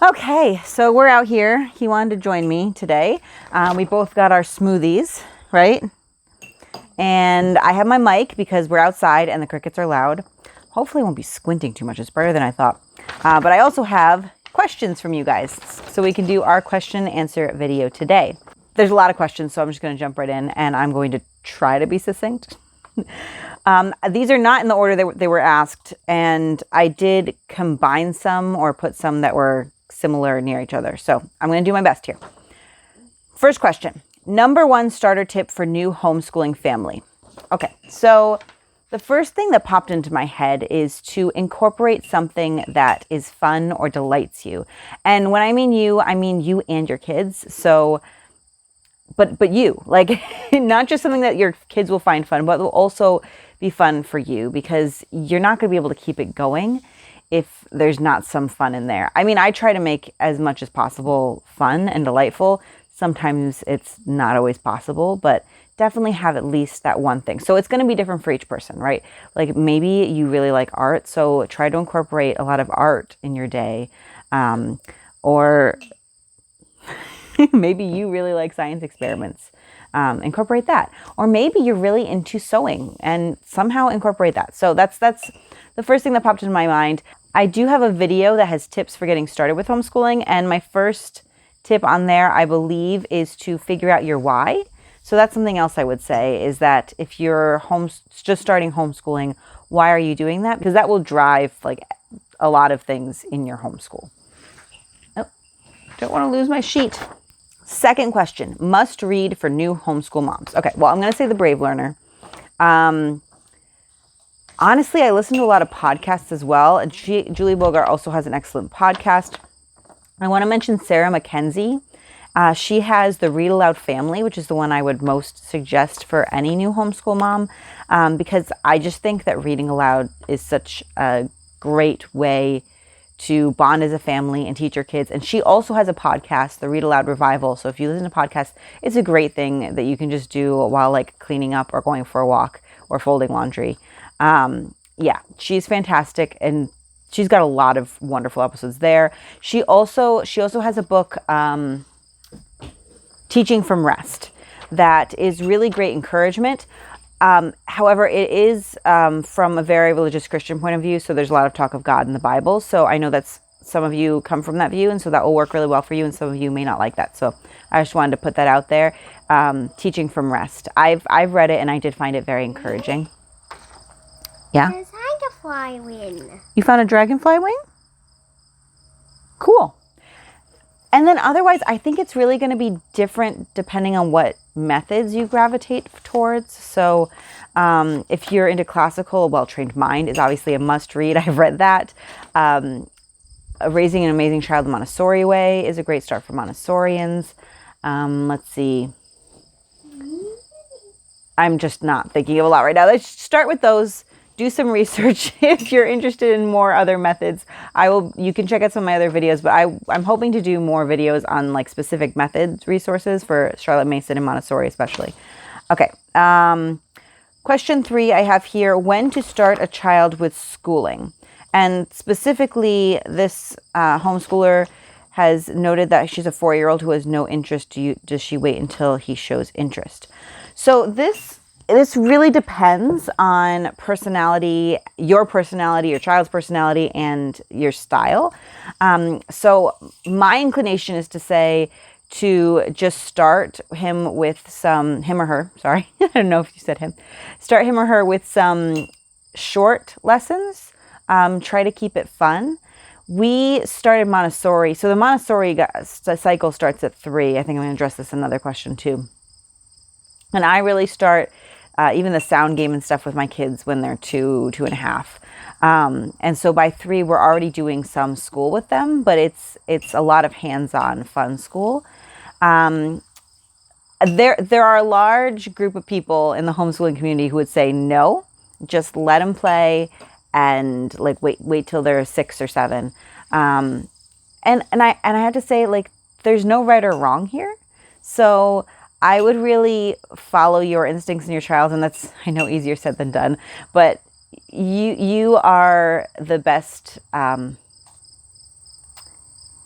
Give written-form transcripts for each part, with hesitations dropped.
Okay, so we're out here. He wanted to join me today. We both got our smoothies, right? And I have my mic because we're outside and the crickets are loud. Hopefully I won't be squinting too much. It's better than I thought. But I also have questions from you guys. So we can do our question and answer video today. There's a lot of questions, so I'm just going to jump right in and I'm going to try to be succinct. These are not in the order they were asked, and I did combine some or put some that were similar near each other. So I'm going to do my best here. First question, number one starter tip for new homeschooling family. Okay, so the first thing that popped into my head is to incorporate something that is fun or delights you. And when I mean you and your kids. So but you, like, not just something that your kids will find fun, but will also be fun for you, because you're not going to be able to keep it going if there's not some fun in there. I mean, I try to make as much as possible fun and delightful. Sometimes it's not always possible, but definitely have at least that one thing. So it's going to be different for each person, right? Like maybe you really like art, so try to incorporate a lot of art in your day. Or maybe you really like science experiments. Incorporate that. Or maybe you're really into sewing and somehow incorporate that. So that's the first thing that popped into my mind. I do have a video that has tips for getting started with homeschooling. And my first tip on there, I believe, is to figure out your why. So that's something else I would say, is that if you're just starting homeschooling, why are you doing that? Because that will drive like a lot of things in your homeschool. Oh, don't want to lose my sheet. Second question, must read for new homeschool moms. Okay, well, I'm going to say The Brave Learner. Honestly, I listen to a lot of podcasts as well. And Julie Bogart also has an excellent podcast. I want to mention Sarah Mackenzie. She has the Read Aloud Family, which is the one I would most suggest for any new homeschool mom, because I just think that reading aloud is such a great way to bond as a family and teach your kids. And she also has a podcast, the Read Aloud Revival. So if you listen to podcasts, it's a great thing that you can just do while like cleaning up or going for a walk or folding laundry. Yeah, she's fantastic. And she's got a lot of wonderful episodes there. She also has a book, Teaching from Rest, that is really great encouragement. However, it is from a very religious Christian point of view. So there's a lot of talk of God in the Bible. So I know that's some of you come from that view, and so that will work really well for you. And some of you may not like that. So I just wanted to put that out there. Teaching from Rest. I've read it and I did find it very encouraging. Yeah. There's a dragonfly wing. You found a dragonfly wing? Cool. And then otherwise, I think it's really going to be different depending on what methods you gravitate towards. So if you're into classical, A Well-Trained Mind is obviously a must read. I've read that. Raising an Amazing Child the Montessori Way is a great start for Montessorians. Let's see. I'm just not thinking of a lot right now. Let's start with those. Do some research if you're interested in more other methods. You can check out some of my other videos, but I'm hoping to do more videos on like specific methods, resources for Charlotte Mason and Montessori especially. Okay. Question 3 I have here, when to start a child with schooling. And specifically, this homeschooler has noted that she's a 4-year-old who has no interest. Does she wait until he shows interest? So this really depends on personality, your child's personality, and your style. So my inclination is to say to just start him or her, sorry, I don't know if you said him. Start him or her with some short lessons. Try to keep it fun. We started Montessori. So the Montessori cycle starts at 3. I think I'm going to address this in another question too. And I really start even the sound game and stuff with my kids when they're 2.5. And so by 3, we're already doing some school with them, but it's a lot of hands-on fun school. There are a large group of people in the homeschooling community who would say, no, just let them play and like wait till they're 6 or 7. And I have to say, like, there's no right or wrong here. So I would really follow your instincts and your child, and that's, I know, easier said than done, but you are the best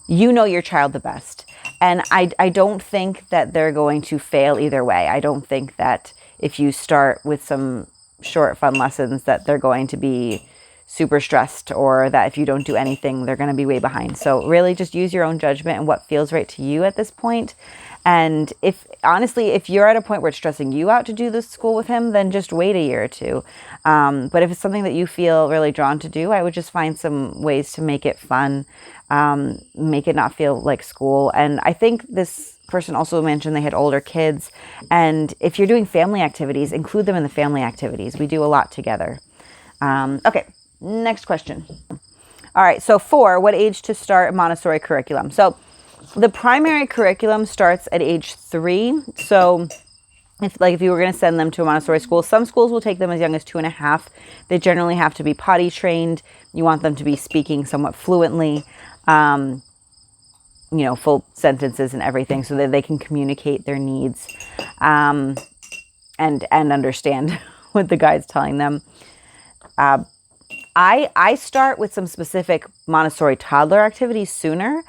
you know your child the best. And I don't think that they're going to fail either way. I don't think that if you start with some short, fun lessons that they're going to be super stressed, or that if you don't do anything, they're going to be way behind. So really just use your own judgment and what feels right to you at this point. And if you're at a point where it's stressing you out to do this school with him, then just wait a year or two. But if it's something that you feel really drawn to do, I would just find some ways to make it fun, make it not feel like school. And I think this person also mentioned they had older kids. And if you're doing family activities, include them in the family activities. We do a lot together. Okay, next question. All right, so 4, what age to start Montessori curriculum? So the primary curriculum starts at age 3. So if you were going to send them to a Montessori school, some schools will take them as young as 2.5. They generally have to be potty trained. You want them to be speaking somewhat fluently, full sentences and everything, so that they can communicate their needs and understand what the guide's telling them. I start with some specific Montessori toddler activities sooner.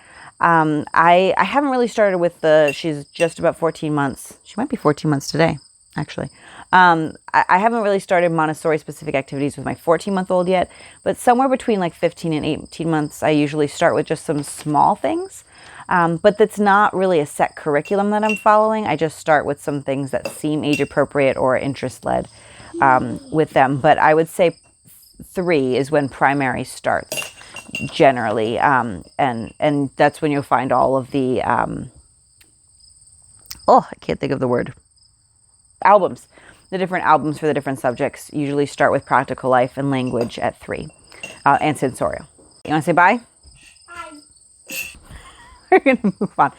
I haven't really started with she's just about 14 months. She might be 14 months today, actually. I haven't really started Montessori specific activities with my 14-month-old yet, but somewhere between like 15 and 18 months, I usually start with just some small things. But that's not really a set curriculum that I'm following. I just start with some things that seem age appropriate or interest led with them. But I would say 3 is when primary starts generally. And that's when you'll find all of the, I can't think of the word, albums. The different albums for the different subjects usually start with practical life and language at 3, and sensorial. You want to say bye? Bye. We're going to move on.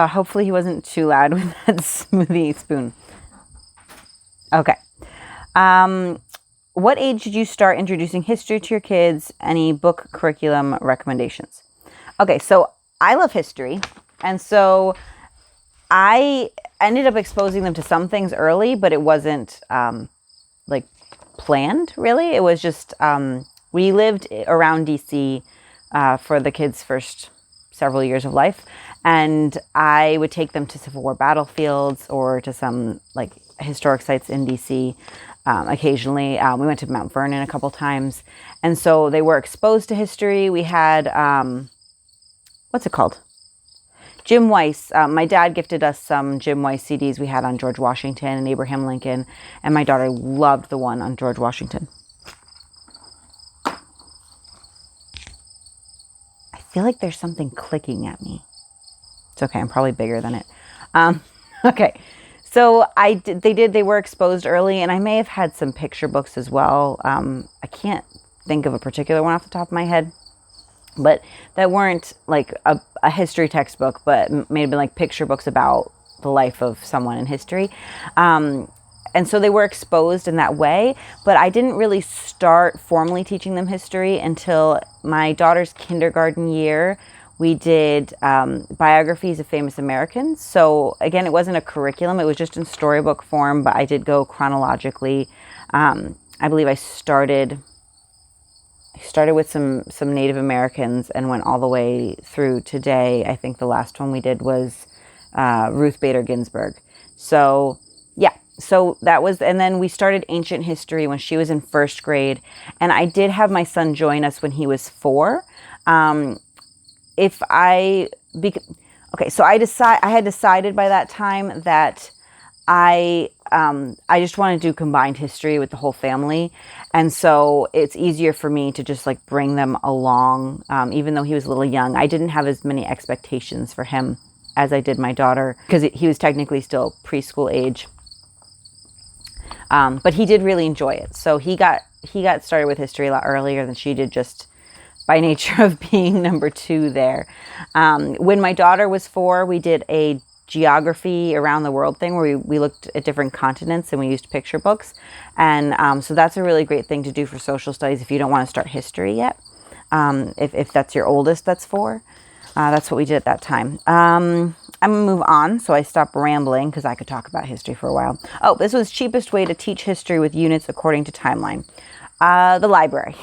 Hopefully he wasn't too loud with that smoothie spoon. Okay. What age did you start introducing history to your kids? Any book curriculum recommendations? Okay, so I love history. And so I ended up exposing them to some things early, but it wasn't planned, really. It was just, we lived around DC for the kids' first several years of life. And I would take them to Civil War battlefields or to some historic sites in DC. Occasionally, we went to Mount Vernon a couple times. And so they were exposed to history. We had, what's it called? Jim Weiss. My dad gifted us some Jim Weiss CDs we had on George Washington and Abraham Lincoln. And my daughter loved the one on George Washington. I feel like there's something clicking at me. It's okay. I'm probably bigger than it. Okay. So they were exposed early, and I may have had some picture books as well. I can't think of a particular one off the top of my head, but that weren't like a history textbook, but may have been like picture books about the life of someone in history. And so they were exposed in that way, but I didn't really start formally teaching them history until my daughter's kindergarten year. We did biographies of famous Americans. So again, it wasn't a curriculum. It was just in storybook form, but I did go chronologically. I believe I started with some Native Americans and went all the way through today. I think the last one we did was Ruth Bader Ginsburg. So yeah, so that was, and then we started ancient history when she was in first grade. And I did have my son join us when he was 4. So I had decided by that time that I just want to do combined history with the whole family. And so it's easier for me to just bring them along. Even though he was a little young, I didn't have as many expectations for him as I did my daughter, because he was technically still preschool age. But he did really enjoy it. So he got started with history a lot earlier than she did, just by nature of being number 2 there. When my daughter was 4, we did a geography around the world thing where we looked at different continents and we used picture books. And so that's a really great thing to do for social studies if you don't want to start history yet. If that's your oldest, that's 4. That's what we did at that time. I'm going to move on, so I stop rambling because I could talk about history for a while. Oh, this was cheapest way to teach history with units according to timeline. The library.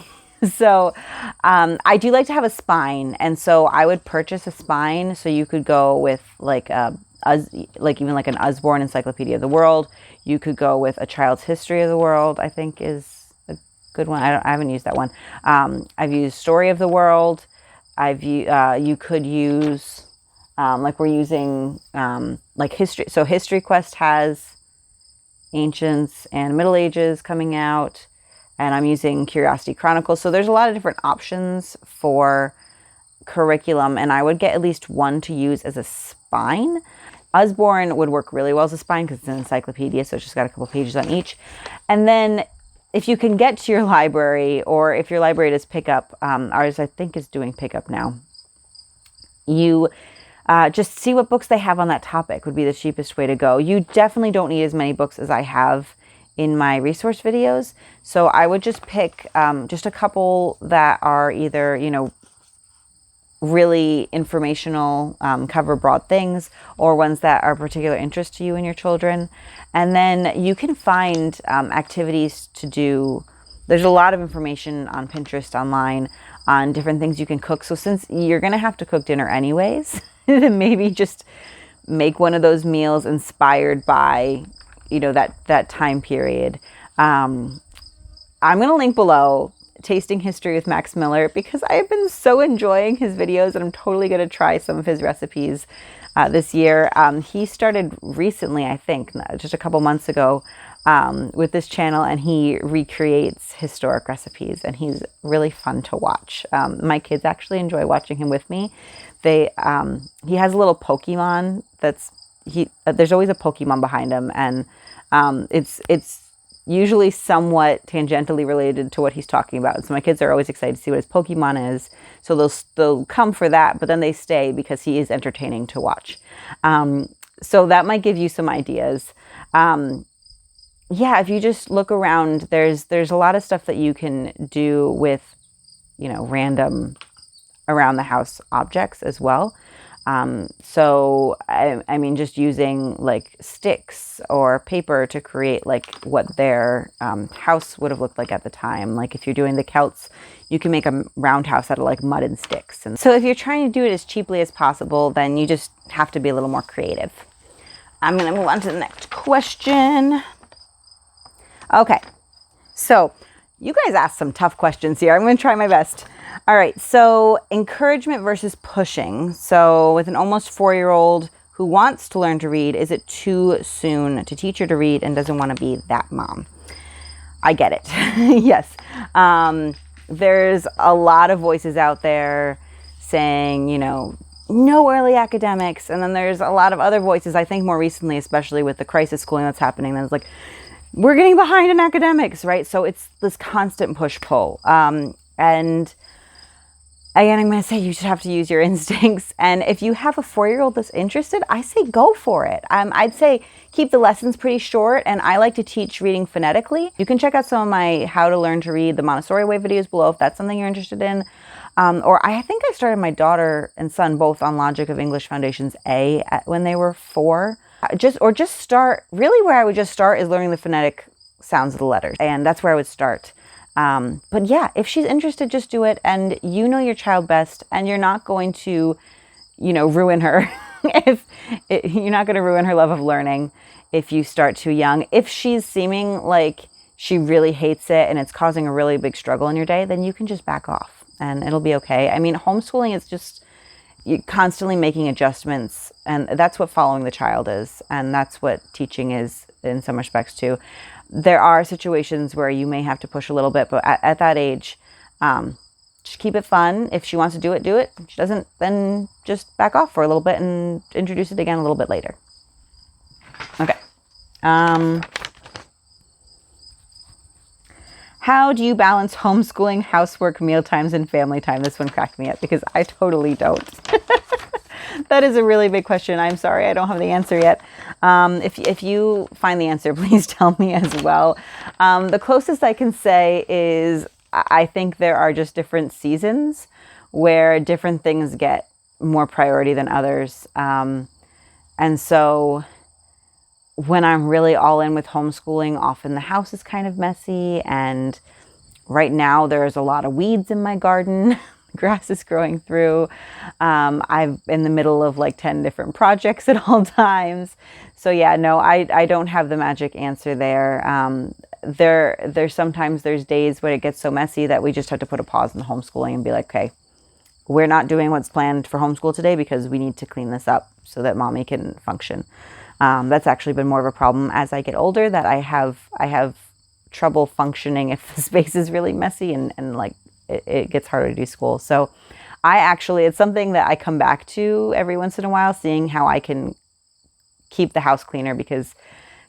So I do like to have a spine, and so I would purchase a spine so you could go with like even like an Usborne Encyclopedia of the World. You could go with a Child's History of the World, I think is a good one. I haven't used that one. I've used Story of the World. You could use like we're using like history. So History Quest has Ancients and Middle Ages coming out, and I'm using Curiosity Chronicles. So there's a lot of different options for curriculum, and I would get at least one to use as a spine. Usborne would work really well as a spine because it's an encyclopedia, so it's just got a couple pages on each. And then if you can get to your library, or if your library does pickup, ours I think is doing pickup now, you just see what books they have on that topic would be the cheapest way to go. You definitely don't need as many books as I have in my resource videos. So I would just pick just a couple that are either, really informational, cover broad things, or ones that are of particular interest to you and your children. And then you can find activities to do. There's a lot of information on Pinterest online on different things you can cook. So since you're going to have to cook dinner anyways, then maybe just make one of those meals inspired by, that time period. I'm going to link below Tasting History with Max Miller because I have been so enjoying his videos, and I'm totally going to try some of his recipes this year. He started recently, I think, just a couple months ago, with this channel, and he recreates historic recipes, and he's really fun to watch. My kids actually enjoy watching him with me. He has a little Pokemon there's always a Pokemon behind him, and it's usually somewhat tangentially related to what he's talking about. So my kids are always excited to see what his Pokemon is. So they'll come for that, but then they stay because he is entertaining to watch. So that might give you some ideas. If you just look around, there's a lot of stuff that you can do with, random around the house objects as well. Just using like sticks or paper to create like what their house would have looked like at the time. Like if you're doing the Celts, you can make a roundhouse out of like mud and sticks. And so if you're trying to do it as cheaply as possible, then you just have to be a little more creative. I'm going to move on to the next question. Okay, so you guys asked some tough questions here. I'm going to try my best. All right, so encouragement versus pushing. So with an almost 4-year-old who wants to learn to read, is it too soon to teach her to read and doesn't want to be that mom? I get it. Yes. There's a lot of voices out there saying, no early academics. And then there's a lot of other voices, I think more recently, especially with the crisis schooling that's happening, that's like, we're getting behind in academics, right? So it's this constant push-pull. And again, I'm going to say you should have to use your instincts. And if you have a 4-year-old that's interested, I say go for it. I'd say keep the lessons pretty short. And I like to teach reading phonetically. You can check out some of my How to Learn to Read the Montessori Way videos below if that's something you're interested in. Or I think I started my daughter and son both on Logic of English Foundations A when they were 4. Just start, really where I would just start is learning the phonetic sounds of the letters. And that's where I would start. But yeah, if she's interested, just do it. And you know your child best, and you're not going to, ruin her. You're not going to ruin her love of learning if you start too young. If she's seeming like she really hates it and it's causing a really big struggle in your day, then you can just back off and it'll be okay. I mean, homeschooling is just you're constantly making adjustments, and that's what following the child is. And that's what teaching is in some respects too. There are situations where you may have to push a little bit, but at that age, just keep it fun. If she wants to do it, do it. If she doesn't, then just back off for a little bit and introduce it again a little bit later. Okay. How do you balance homeschooling, housework, meal times, and family time? This one cracked me up because I totally don't. That is a really big question. I'm sorry, I don't have the answer yet. If you find the answer, please tell me as well. The closest I can say is I think there are just different seasons where different things get more priority than others. And so when I'm really all in with homeschooling, often the house is kind of messy and Right now, there's a lot of weeds in my garden. Grass is growing through. I'm in the middle of like 10 different projects at all times. So yeah, no, I don't have the magic answer there. There's sometimes there's days when it gets so messy that we just have to put a pause in the homeschooling and be like, okay, we're not doing what's planned for homeschool today because we need to clean this up so that mommy can function. That's actually been more of a problem as I get older, that I have trouble functioning if the space is really messy and like it gets harder to do school. So it's something that I come back to every once in a while, seeing how I can keep the house cleaner, because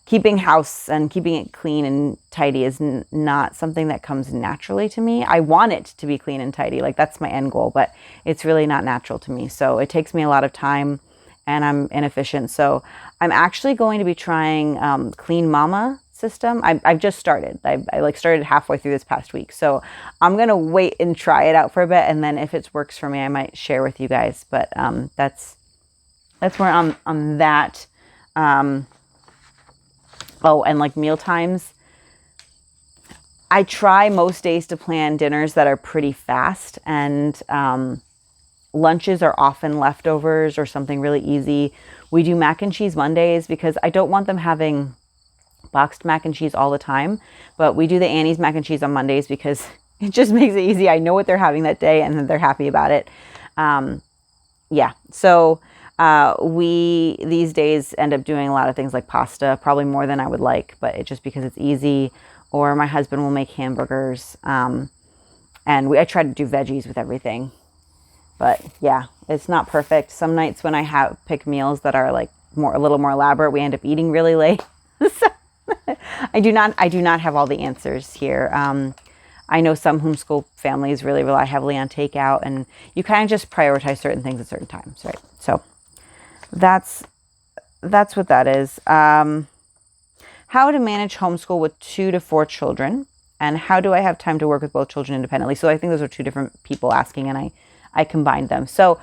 keeping house and keeping it clean and tidy is not something that comes naturally to me. I want it to be clean and tidy, like that's my end goal, but it's really not natural to me. So it takes me a lot of time and I'm inefficient. So I'm actually going to be trying Clean Mama system. I've just started. I like started halfway through this past week. So I'm going to wait and try it out for a bit. And then if it works for me, I might share with you guys. But that's where I'm on that. Oh, and like meal times. I try most days to plan dinners that are pretty fast, and lunches are often leftovers or something really easy. We do mac and cheese Mondays because I don't want them having boxed mac and cheese all the time, but we do the Annie's mac and cheese on Mondays because it just makes it easy. I know what they're having that day and then they're happy about it. Yeah. So we these days end up doing a lot of things like pasta, probably more than I would like, but it's just because it's easy. Or my husband will make hamburgers. And I try to do veggies with everything. But yeah, it's not perfect. Some nights when I pick meals that are like a little more elaborate, we end up eating really late. So I do not have all the answers here. I know some homeschool families really rely heavily on takeout, and you kind of just prioritize certain things at certain times, right? So that's what that is. How to manage homeschool with 2 to 4 children, and how do I have time to work with both children independently? So I think those are 2 different people asking, and I combined them. So,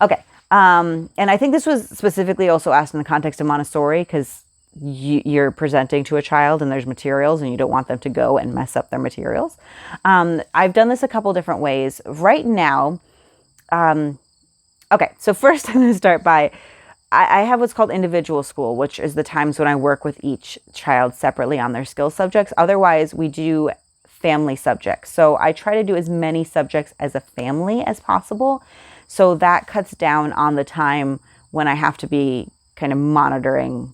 okay. And I think this was specifically also asked in the context of Montessori, because you're presenting to a child and there's materials and you don't want them to go and mess up their materials. I've done this a couple different ways. Right now, okay, so first I'm going to start by, I have what's called individual school, which is the times when I work with each child separately on their skill subjects. Otherwise, we do family subjects. So I try to do as many subjects as a family as possible. So that cuts down on the time when I have to be kind of monitoring,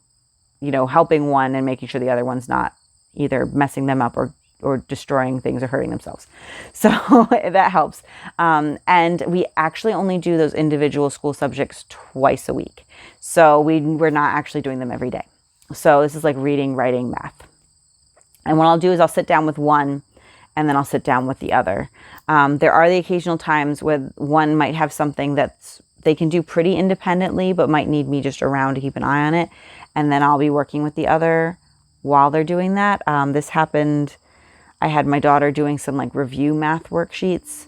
helping one and making sure the other one's not either messing them up or destroying things or hurting themselves. So that helps. And we actually only do those individual school subjects twice a week. So we're not actually doing them every day. So this is like reading, writing, math. And what I'll do is I'll sit down with one and then I'll sit down with the other. There are the occasional times where one might have something that they can do pretty independently, but might need me just around to keep an eye on it. And then I'll be working with the other while they're doing that. This happened, I had my daughter doing some like review math worksheets,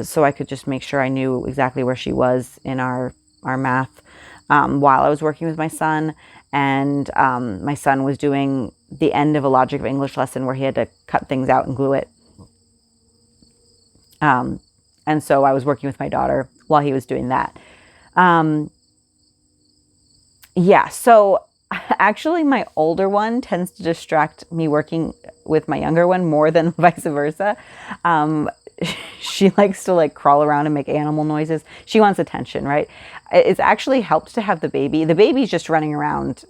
so I could just make sure I knew exactly where she was in our math while I was working with my son. And my son was doing the end of a logic of English lesson where he had to cut things out and glue it. And so I was working with my daughter while he was doing that. Yeah, so actually my older one tends to distract me working with my younger one more than vice versa. She likes to like crawl around and make animal noises. She wants attention, right? It's actually helped to have the baby. The baby's just running around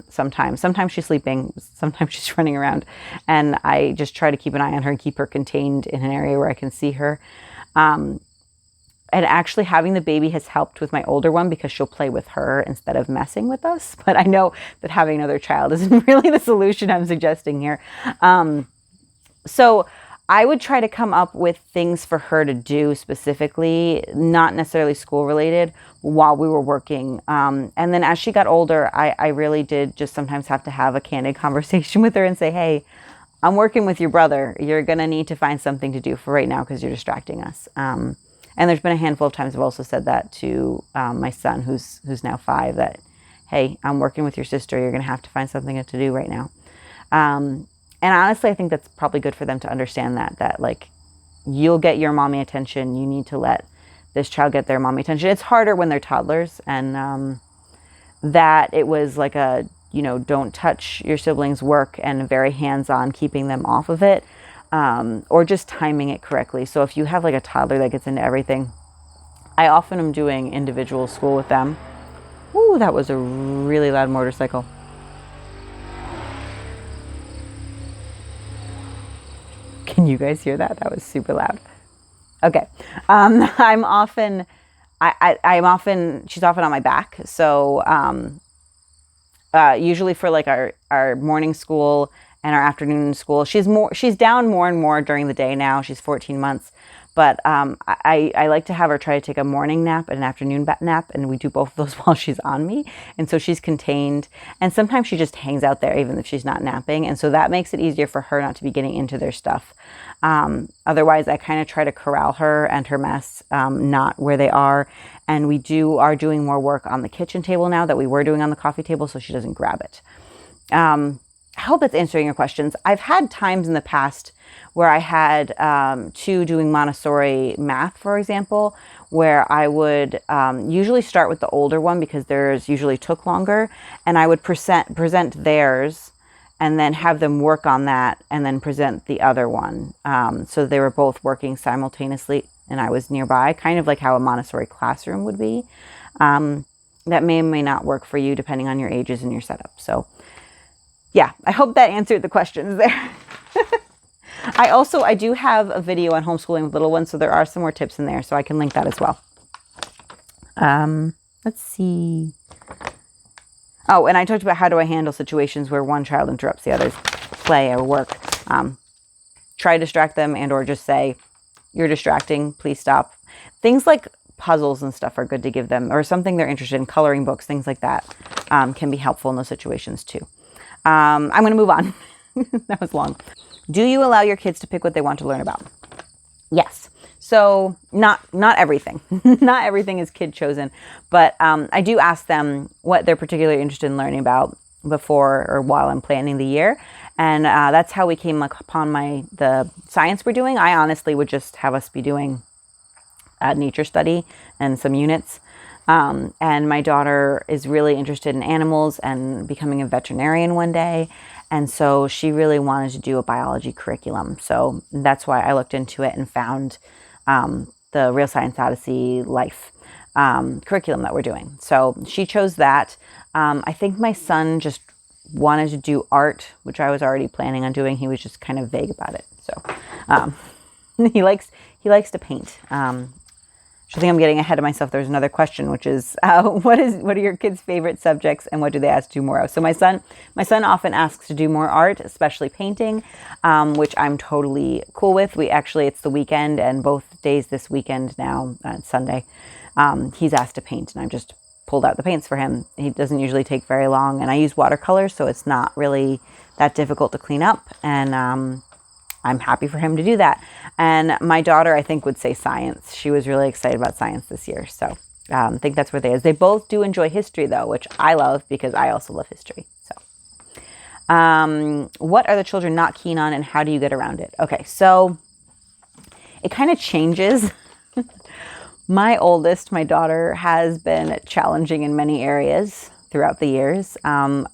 sometimes. Sometimes she's sleeping. Sometimes she's running around. And I just try to keep an eye on her and keep her contained in an area where I can see her. And actually having the baby has helped with my older one because she'll play with her instead of messing with us. But I know that having another child isn't really the solution I'm suggesting here. So I would try to come up with things for her to do specifically, not necessarily school related, while we were working. And then as she got older, I really did just sometimes have to have a candid conversation with her and say, hey, I'm working with your brother. You're going to need to find something to do for right now because you're distracting us. And there's been a handful of times I've also said that to my son, who's now 5, that, hey, I'm working with your sister. You're going to have to find something to do right now. And honestly, I think that's probably good for them to understand that like, you'll get your mommy attention. You need to let this child get their mommy attention. It's harder when they're toddlers, and that it was like a, don't touch your siblings' work, and very hands-on, keeping them off of it, or just timing it correctly. So if you have like a toddler that gets into everything, I often am doing individual school with them. Ooh, that was a really loud motorcycle. Can you guys hear that? That was super loud. Okay. I'm often, she's often on my back. So, usually for like our morning school and our afternoon school, she's down more and more during the day now. She's 14 months. But I like to have her try to take a morning nap and an afternoon nap, and we do both of those while she's on me. And so she's contained. And sometimes she just hangs out there even if she's not napping. And so that makes it easier for her not to be getting into their stuff. Otherwise, I kind of try to corral her and her mess, not where they are. And we are doing more work on the kitchen table now that we were doing on the coffee table, so she doesn't grab it. I hope that's answering your questions. I've had times in the past where I had two doing Montessori math, for example, where I would usually start with the older one because theirs usually took longer, and I would present theirs and then have them work on that and then present the other one. So they were both working simultaneously and I was nearby, kind of like how a Montessori classroom would be. That may or may not work for you depending on your ages and your setup. So yeah, I hope that answered the questions there. I do have a video on homeschooling with little ones, so there are some more tips in there, so I can link that as well. Let's see. Oh, and I talked about how do I handle situations where one child interrupts the other's play or work. Try to distract them and or just say, you're distracting, please stop. Things like puzzles and stuff are good to give them, or something they're interested in, coloring books, things like that can be helpful in those situations too. I'm going to move on. That was long. Do you allow your kids to pick what they want to learn about? Yes. So not everything. Not everything is kid chosen, but I do ask them what they're particularly interested in learning about before or while I'm planning the year. And that's how we came upon the science we're doing. I honestly would just have us be doing nature study and some units. And my daughter is really interested in animals and becoming a veterinarian one day. And so she really wanted to do a biology curriculum. So that's why I looked into it and found the Real Science Odyssey Life curriculum that we're doing. So she chose that. I think my son just wanted to do art, which I was already planning on doing. He was just kind of vague about it. So he likes to paint. I think I'm getting ahead of myself. There's another question, which is, what are your kids' favorite subjects and what do they ask to do more of? So my son often asks to do more art, especially painting, which I'm totally cool with. It's the weekend, and both days this weekend now, Sunday, he's asked to paint, and I've just pulled out the paints for him. He doesn't usually take very long, and I use watercolors, so it's not really that difficult to clean up, and I'm happy for him to do that. And my daughter, I think, would say science. She was really excited about science this year. So I think that's where they is. They both do enjoy history, though, which I love because I also love history. So what are the children not keen on and how do you get around it? Okay, so it kind of changes. My oldest, my daughter, has been challenging in many areas throughout the years.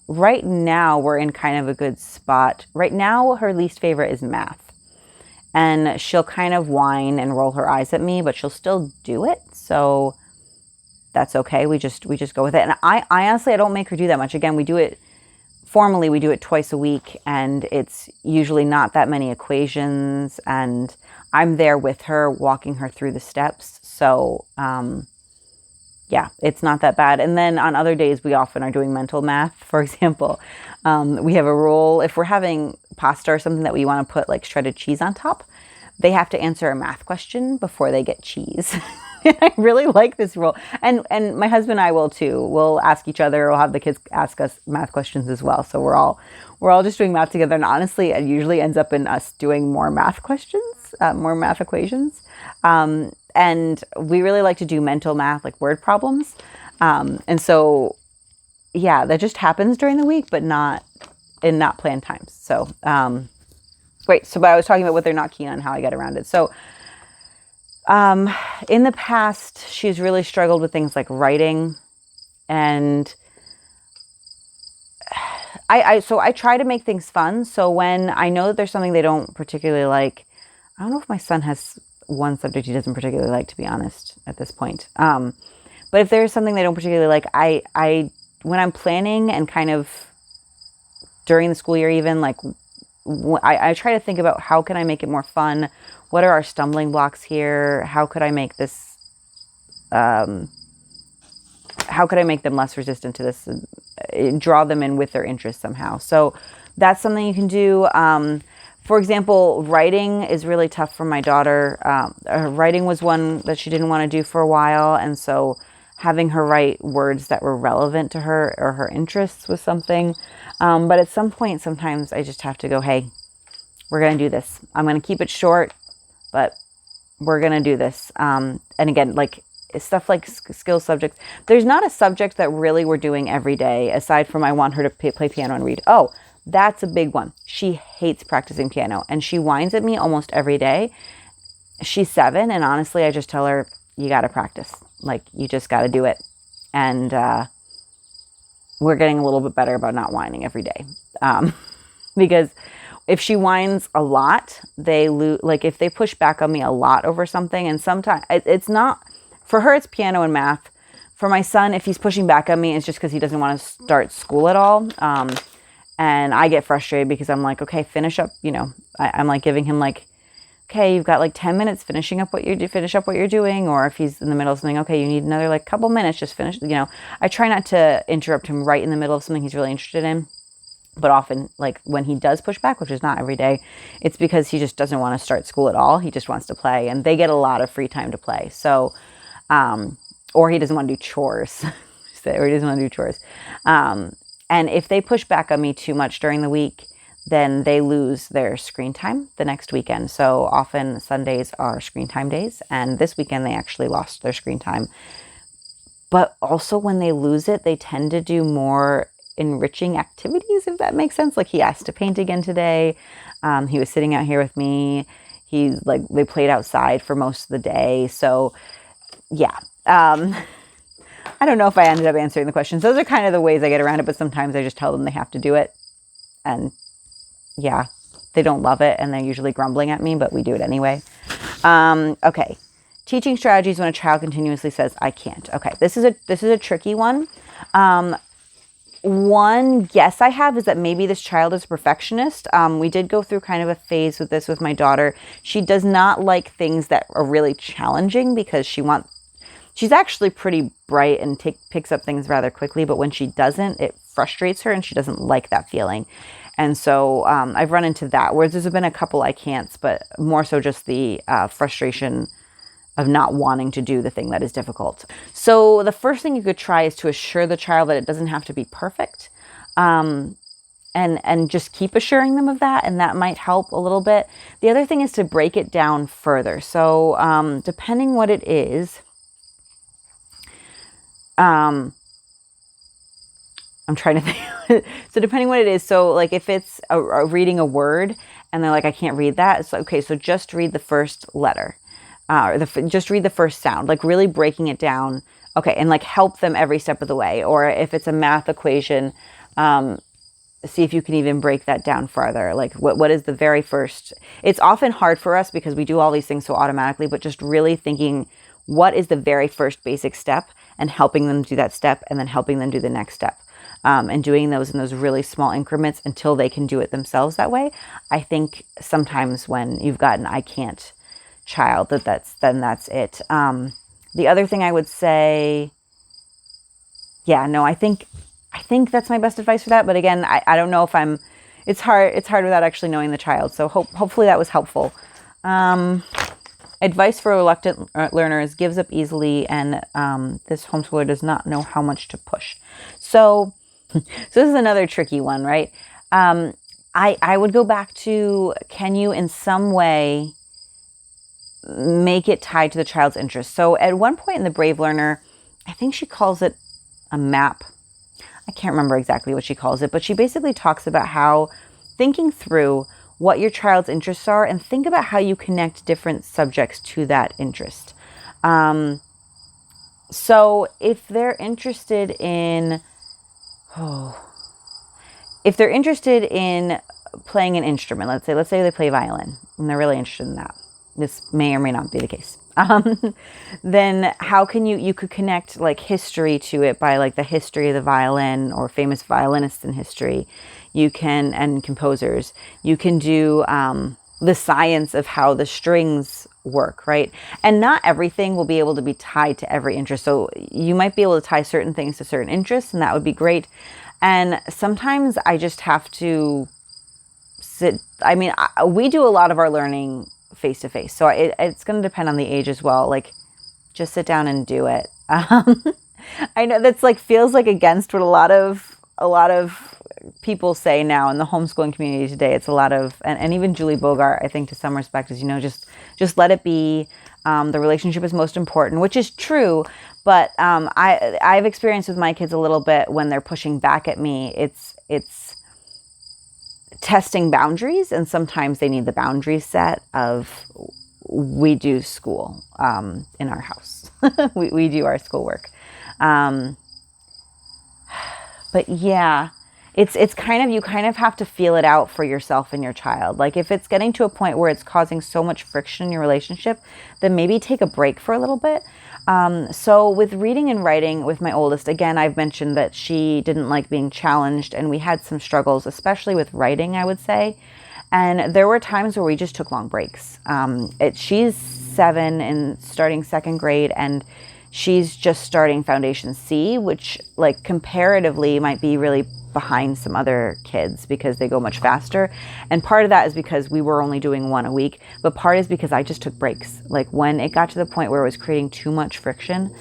Right now, we're in kind of a good spot. Right now, her least favorite is math. And she'll kind of whine and roll her eyes at me, but she'll still do it. So that's okay. We just go with it. And I honestly, I don't make her do that much. Again, we do it twice a week, and it's usually not that many equations. And I'm there with her, walking her through the steps. So, yeah, it's not that bad. And then on other days, we often are doing mental math. For example, we have a rule. If we're having pasta or something that we want to put like shredded cheese on top, they have to answer a math question before they get cheese. I really like this rule. And my husband and I will too. We'll ask each other. We'll have the kids ask us math questions as well. So we're all just doing math together. And honestly, it usually ends up in us doing more math questions, more math equations. And we really like to do mental math, like word problems. And so, yeah, that just happens during the week, but not in not planned times. So, Wait, so but I was talking about what they're not keen on, how I get around it. So in the past, she's really struggled with things like writing, and I try to make things fun. So when I know that there's something they don't particularly like, I don't know if my son has one subject he doesn't particularly like, to be honest, at this point. But if there's something they don't particularly like, I when I'm planning and kind of during the school year, even like I try to think about how can I make it more fun? What are our stumbling blocks here? How could I make this? How could I make them less resistant to this? Draw them in with their interests somehow. So that's something you can do. For example, writing is really tough for my daughter. Writing was one that she didn't want to do for a while. And so having her write words that were relevant to her or her interests was something. But at some point, sometimes I just have to go, hey, we're going to do this. I'm going to keep it short, but we're going to do this. And again, like stuff like skill subjects. There's not a subject that really we're doing every day, aside from I want her to play piano and read. Oh, that's a big one. She hates practicing piano, and she whines at me almost every day. She's 7, and honestly, I just tell her, you got to practice. Like, you just got to do it. And we're getting a little bit better about not whining every day. Because if she whines a lot, they lose. Like, if they push back on me a lot over something, and sometimes it's not, for her, it's piano and math. For my son, if he's pushing back on me, it's just because he doesn't want to start school at all. And I get frustrated because I'm like, okay, finish up, I'm like giving him like, okay, you've got like 10 minutes finish up what you're doing. Or if he's in the middle of something, okay, you need another like couple minutes, just finish, I try not to interrupt him right in the middle of something he's really interested in. But often, like when he does push back, which is not every day, it's because he just doesn't want to start school at all. He just wants to play, and they get a lot of free time to play. So, or he doesn't want to do chores, or he doesn't want to do chores. And if they push back on me too much during the week, then they lose their screen time the next weekend. So often Sundays are screen time days. And this weekend they actually lost their screen time. But also when they lose it, they tend to do more enriching activities, if that makes sense. Like he asked to paint again today. He was sitting out here with me. They played outside for most of the day. So yeah. I don't know if I ended up answering the questions. Those are kind of the ways I get around it, but sometimes I just tell them they have to do it. And yeah, they don't love it, and they're usually grumbling at me, but we do it anyway. Okay. Teaching strategies when a child continuously says, I can't. Okay, this is a tricky one. One guess I have is that maybe this child is a perfectionist. We did go through kind of a phase with this with my daughter. She does not like things that are really challenging because she's actually pretty bright and picks up things rather quickly, but when she doesn't, it frustrates her and she doesn't like that feeling. And so I've run into that, whereas there's been a couple I can'ts, but more so just the frustration of not wanting to do the thing that is difficult. So the first thing you could try is to assure the child that it doesn't have to be perfect, and just keep assuring them of that, and that might help a little bit. The other thing is to break it down further. So depending what it is, I'm trying to think. So depending what it is, so like if it's reading a word and they're like, I can't read that. It's okay. So just read the first letter, or just read the first sound, like really breaking it down. Okay. And like help them every step of the way. Or if it's a math equation, see if you can even break that down farther. Like what is the very first, it's often hard for us because we do all these things so automatically, but just really thinking, what is the very first basic step, and helping them do that step, and then helping them do the next step. And doing those in those really small increments until they can do it themselves that way. I think sometimes when you've got an I can't child, that's it. The other thing I would say, I think that's my best advice for that. But again, I don't know if it's hard without actually knowing the child. So hopefully that was helpful. Advice for reluctant learners: gives up easily, and this homeschooler does not know how much to push. So this is another tricky one, right? I would go back to, can you in some way make it tied to the child's interest? So at one point in the Brave Learner, I think she calls it a map. I can't remember exactly what she calls it, but she basically talks about how thinking through what your child's interests are and think about how you connect different subjects to that interest. So if they're interested in, playing an instrument, let's say they play violin and they're really interested in that. This may or may not be the case. Then how can you could connect like history to it by like the history of the violin or famous violinists in history. You can, and composers, you can do the science of how the strings work, right? And not everything will be able to be tied to every interest. So you might be able to tie certain things to certain interests, and that would be great. And sometimes I just have to we do a lot of our learning face to face. So it's going to depend on the age as well. Like, just sit down and do it. I know that's like feels like against what a lot of people say now in the homeschooling community today. It's a lot of, and even Julie Bogart, I think to some respect, is, just let it be. The relationship is most important, which is true. But I've experienced with my kids a little bit when they're pushing back at me. It's testing boundaries, and sometimes they need the boundaries set of, we do school in our house. we do our schoolwork. But yeah, it's kind of, you kind of have to feel it out for yourself and your child. Like if it's getting to a point where it's causing so much friction in your relationship, then maybe take a break for a little bit. So with reading and writing with my oldest, again, I've mentioned that she didn't like being challenged, and we had some struggles, especially with writing, I would say. And there were times where we just took long breaks. She's 7 and starting 2nd grade, and she's just starting Foundation C, which like comparatively might be really behind some other kids because they go much faster. And part of that is because we were only doing 1 a week, but part is because I just took breaks. Like when it got to the point where it was creating too much friction,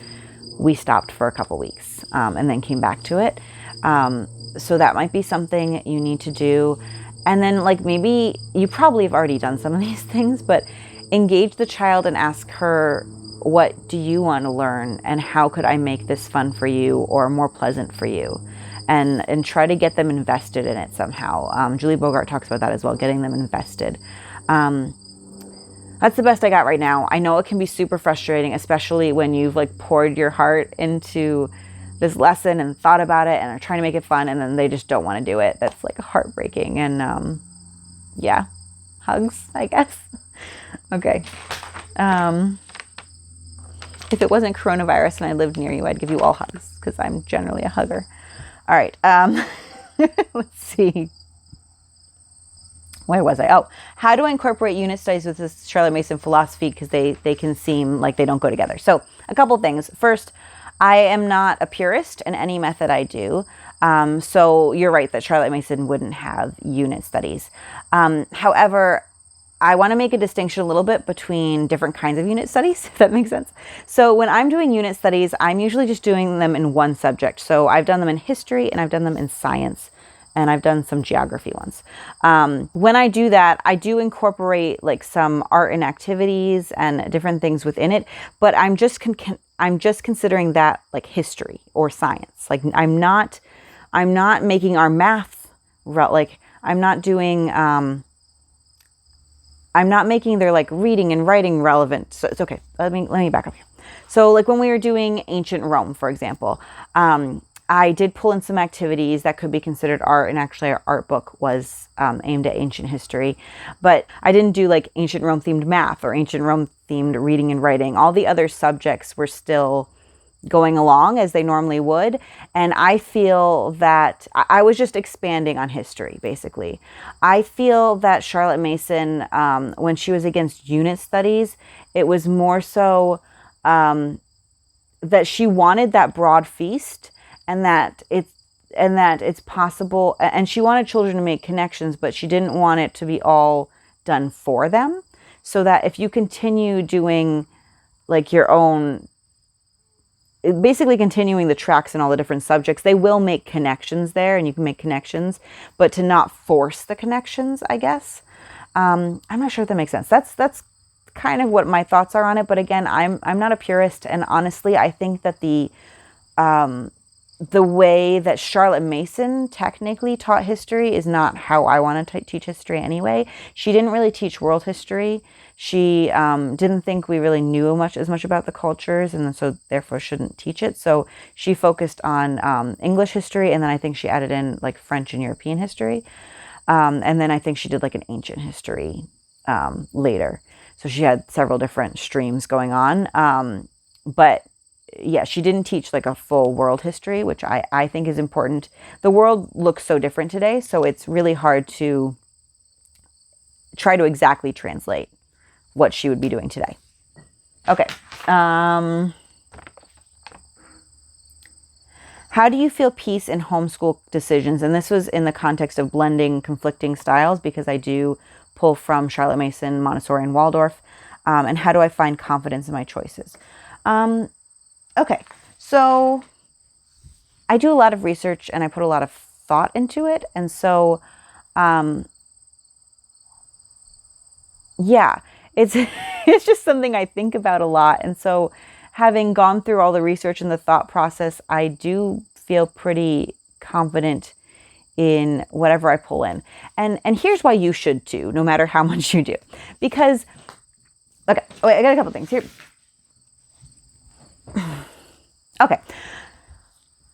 we stopped for a couple weeks and then came back to it. So that might be something you need to do. And then like maybe you probably have already done some of these things, but engage the child and ask her, what do you want to learn, and how could I make this fun for you or more pleasant for you? And try to get them invested in it somehow. Julie Bogart talks about that as well, getting them invested. That's the best I got right now. I know it can be super frustrating, especially when you've like poured your heart into this lesson and thought about it and are trying to make it fun, and then they just don't want to do it. That's like heartbreaking. And yeah, hugs, I guess. Okay. If it wasn't coronavirus and I lived near you, I'd give you all hugs because I'm generally a hugger. All right. Let's see. Where was I? Oh, how do I incorporate unit studies with this Charlotte Mason philosophy? Because they can seem like they don't go together. So a couple things. First, I am not a purist in any method I do. So you're right that Charlotte Mason wouldn't have unit studies. However, I want to make a distinction a little bit between different kinds of unit studies, if that makes sense. So when I'm doing unit studies, I'm usually just doing them in one subject. So I've done them in history and I've done them in science, and I've done some geography ones. When I do that, I do incorporate like some art and activities and different things within it, but I'm just considering that like history or science. Like I'm not making our math, like I'm not doing, I'm not making their like reading and writing relevant. So it's okay. Let me back up here. So like when we were doing ancient Rome, for example, I did pull in some activities that could be considered art, and actually our art book was aimed at ancient history, but I didn't do like ancient Rome themed math or ancient Rome themed reading and writing. All the other subjects were still going along as they normally would. And I feel that I was just expanding on history, basically. I feel that Charlotte Mason, when she was against unit studies, it was more so that she wanted that broad feast, and that it's possible, and she wanted children to make connections, but she didn't want it to be all done for them. So that if you continue doing like your own, basically continuing the tracks in all the different subjects, they will make connections there, and you can make connections, but to not force the connections, I guess. I'm not sure if that makes sense. That's kind of what my thoughts are on it. But again, I'm not a purist, and honestly, I think that the way that Charlotte Mason technically taught history is not how I want to teach history anyway. She didn't really teach world history. She didn't think we really knew as much about the cultures, and so therefore shouldn't teach it. So she focused on English history, and then I think she added in like French and European history. And then I think she did like an ancient history later. So she had several different streams going on. But yeah, she didn't teach like a full world history, which I think is important. The world looks so different today, so it's really hard to try to exactly translate what she would be doing today. Okay. How do you feel peace in homeschool decisions? And this was in the context of blending conflicting styles, because I do pull from Charlotte Mason, Montessori, and Waldorf. And how do I find confidence in my choices? Okay, so I do a lot of research and I put a lot of thought into it. And so, yeah, it's it's just something I think about a lot. And so having gone through all the research and the thought process, I do feel pretty confident in whatever I pull in. And here's why you should too, no matter how much you do. Because, okay, wait, I got a couple things here. Okay.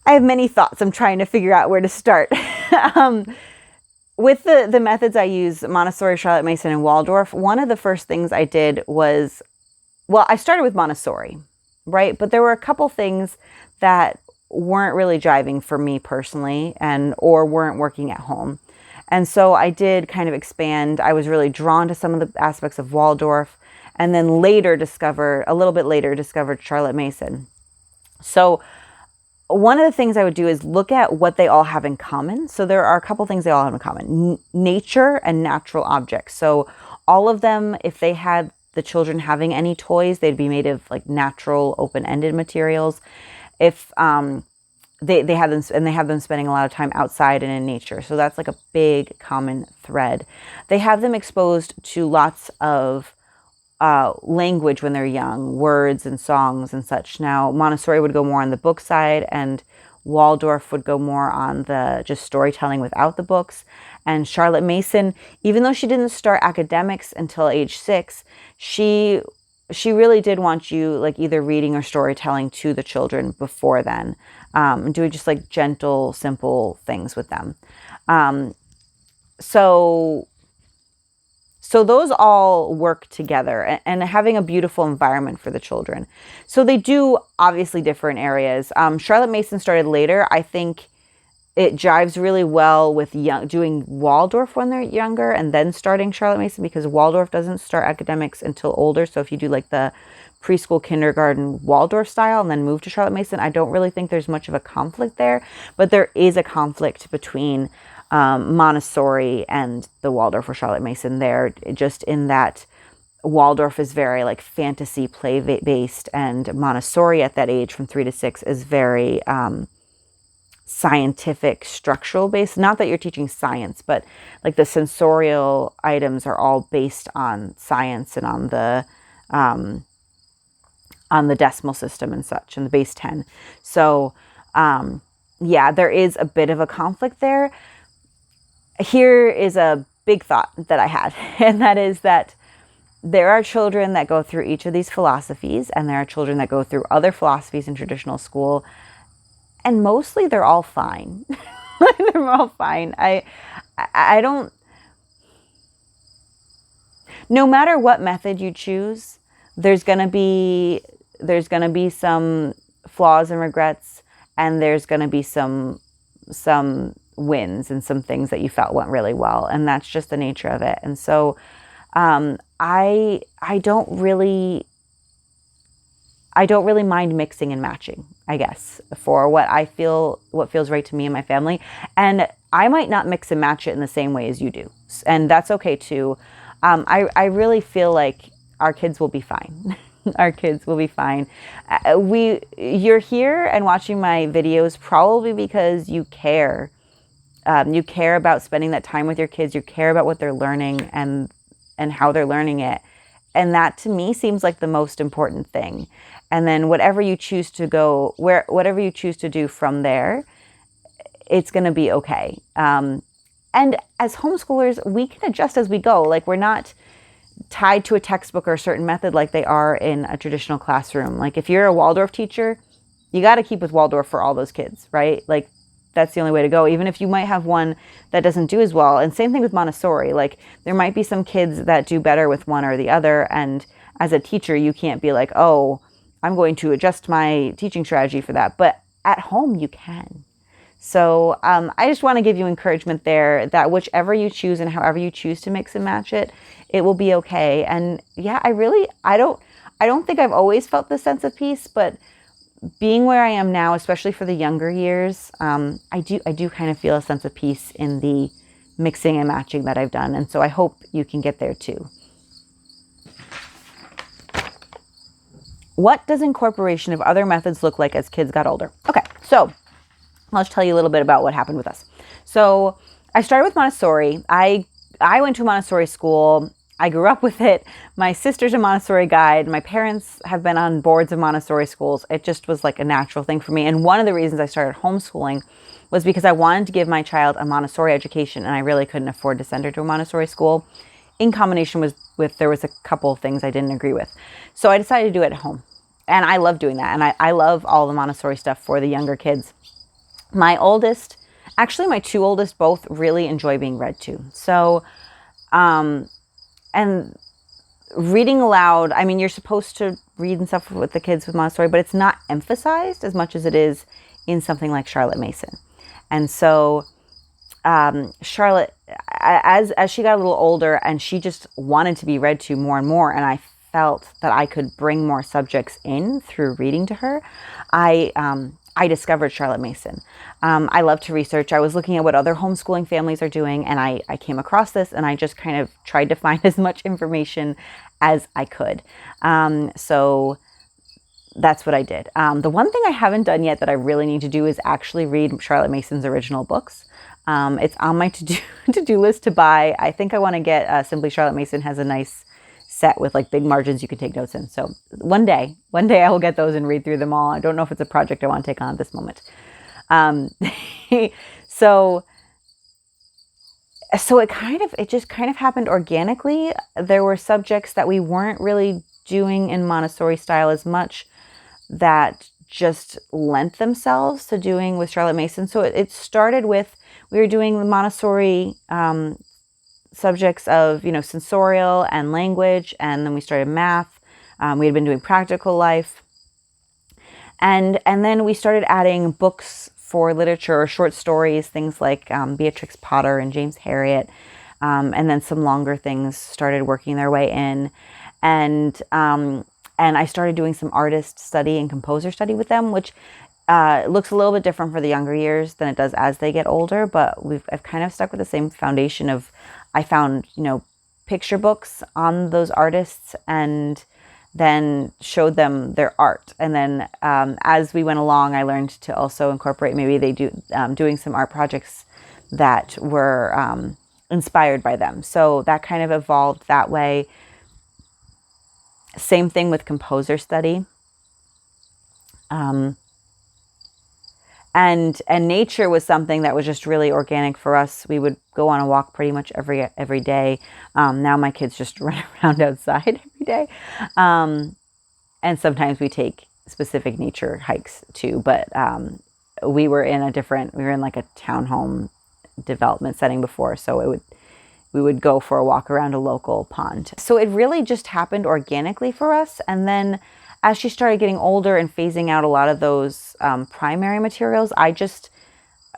I have many thoughts. I'm trying to figure out where to start. With the methods I use, Montessori, Charlotte Mason, and Waldorf, one of the first things I did was, well, I started with Montessori, right? But there were a couple things that weren't really jiving for me personally or weren't working at home. And so I did kind of expand. I was really drawn to some of the aspects of Waldorf, and then a little bit later discovered Charlotte Mason. So one of the things I would do is look at what they all have in common. So there are a couple things they all have in common. Nature and natural objects. So all of them, if they had the children having any toys, they'd be made of like natural open-ended materials. If they have them spending a lot of time outside and in nature. So that's like a big common thread. They have them exposed to lots of language when they're young, words and songs and such. Now, Montessori would go more on the book side, and Waldorf would go more on the just storytelling without the books. And Charlotte Mason, even though she didn't start academics until age 6, she really did want you like either reading or storytelling to the children before then, doing just like gentle, simple things with them. So those all work together, and having a beautiful environment for the children. So they do obviously differ in areas. Charlotte Mason started later. I think it jives really well with doing Waldorf when they're younger and then starting Charlotte Mason, because Waldorf doesn't start academics until older. So if you do like the preschool, kindergarten, Waldorf style and then move to Charlotte Mason, I don't really think there's much of a conflict there. But there is a conflict between Montessori and the Waldorf or Charlotte Mason there, just in that Waldorf is very like fantasy play based, and Montessori at that age from 3 to 6 is very scientific structural based. Not that you're teaching science, but like the sensorial items are all based on science and on the decimal system and such, and the base 10. So yeah, there is a bit of a conflict there. Here is a big thought that I had, and that is that there are children that go through each of these philosophies, and there are children that go through other philosophies in traditional school, and mostly they're all fine. They're all fine. I don't, no matter what method you choose, there's going to be some flaws and regrets, and there's going to be some wins and some things that you felt went really well, and that's just the nature of it. And so I don't really mind mixing and matching, I guess, for what feels right to me and my family. And I might not mix and match it in the same way as you do, and that's okay too. I really feel like our kids will be fine. Our kids will be fine. You're here and watching my videos probably because you care. You care about spending that time with your kids. You care about what they're learning and how they're learning it. And that to me seems like the most important thing. And then whatever you choose to whatever you choose to do from there, it's going to be okay. And as homeschoolers, we can adjust as we go. Like, we're not tied to a textbook or a certain method like they are in a traditional classroom. Like, if you're a Waldorf teacher, you got to keep with Waldorf for all those kids, right? Like, that's the only way to go, even if you might have one that doesn't do as well. And same thing with Montessori. Like, there might be some kids that do better with one or the other. And as a teacher, you can't be like, oh, I'm going to adjust my teaching strategy for that. But at home, you can. So I just want to give you encouragement there that whichever you choose and however you choose to mix and match it, it will be okay. And yeah, I don't think I've always felt this sense of peace, but being where I am now, especially for the younger years, I do kind of feel a sense of peace in the mixing and matching that I've done. And so I hope you can get there too. What does incorporation of other methods look like as kids got older? Okay, so I'll just tell you a little bit about what happened with us. So I started with Montessori. I went to a Montessori school. I grew up with it. My sister's a Montessori guide. My parents have been on boards of Montessori schools. It just was like a natural thing for me. And one of the reasons I started homeschooling was because I wanted to give my child a Montessori education, and I really couldn't afford to send her to a Montessori school, in combination with there was a couple of things I didn't agree with. So I decided to do it at home. And I love doing that. And I love all the Montessori stuff for the younger kids. My two oldest both really enjoy being read to. So, and reading aloud, I mean, you're supposed to read and stuff with the kids with Montessori, but it's not emphasized as much as it is in something like Charlotte Mason. And so Charlotte, as she got a little older and she just wanted to be read to more and more, and I felt that I could bring more subjects in through reading to her, I discovered Charlotte Mason. I love to research. I was looking at what other homeschooling families are doing, and I came across this, and I just kind of tried to find as much information as I could. So that's what I did. The one thing I haven't done yet that I really need to do is actually read Charlotte Mason's original books. It's on my to-do list to buy. I think I want to get Simply Charlotte Mason has a nice set with like big margins you can take notes in. So one day I will get those and read through them all. I don't know if it's a project I want to take on at this moment. So it just kind of happened organically. There were subjects that we weren't really doing in Montessori style as much that just lent themselves to doing with Charlotte Mason. So it started with, we were doing the Montessori subjects of, sensorial and language, and then we started math. We had been doing practical life, and then we started adding books for literature or short stories, things like Beatrix Potter and James Herriot, and then some longer things started working their way in, and I started doing some artist study and composer study with them, which looks a little bit different for the younger years than it does as they get older, but I've kind of stuck with the same foundation of, I found, picture books on those artists and then showed them their art. And then as we went along, I learned to also incorporate, maybe they doing some art projects that were inspired by them. So that kind of evolved that way. Same thing with composer study. And nature was something that was just really organic for us. We would go on a walk pretty much every day. Now my kids just run around outside every day. And sometimes we take specific nature hikes too. But we were in like a townhome development setting before. So we would go for a walk around a local pond. So it really just happened organically for us. And then as she started getting older and phasing out a lot of those primary materials, I just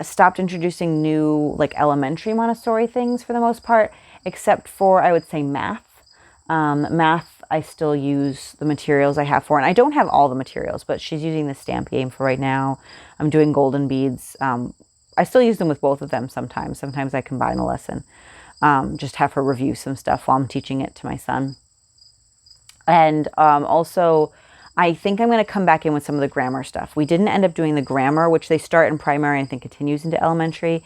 stopped introducing new, like, elementary Montessori things for the most part, except for, I would say, math. Math, I still use the materials I have for, and I don't have all the materials, but she's using the stamp game for right now. I'm doing golden beads. I still use them with both of them sometimes. Sometimes I combine a lesson, just have her review some stuff while I'm teaching it to my son. And also, I think I'm going to come back in with some of the grammar stuff. We didn't end up doing the grammar, which they start in primary and I think continues into elementary.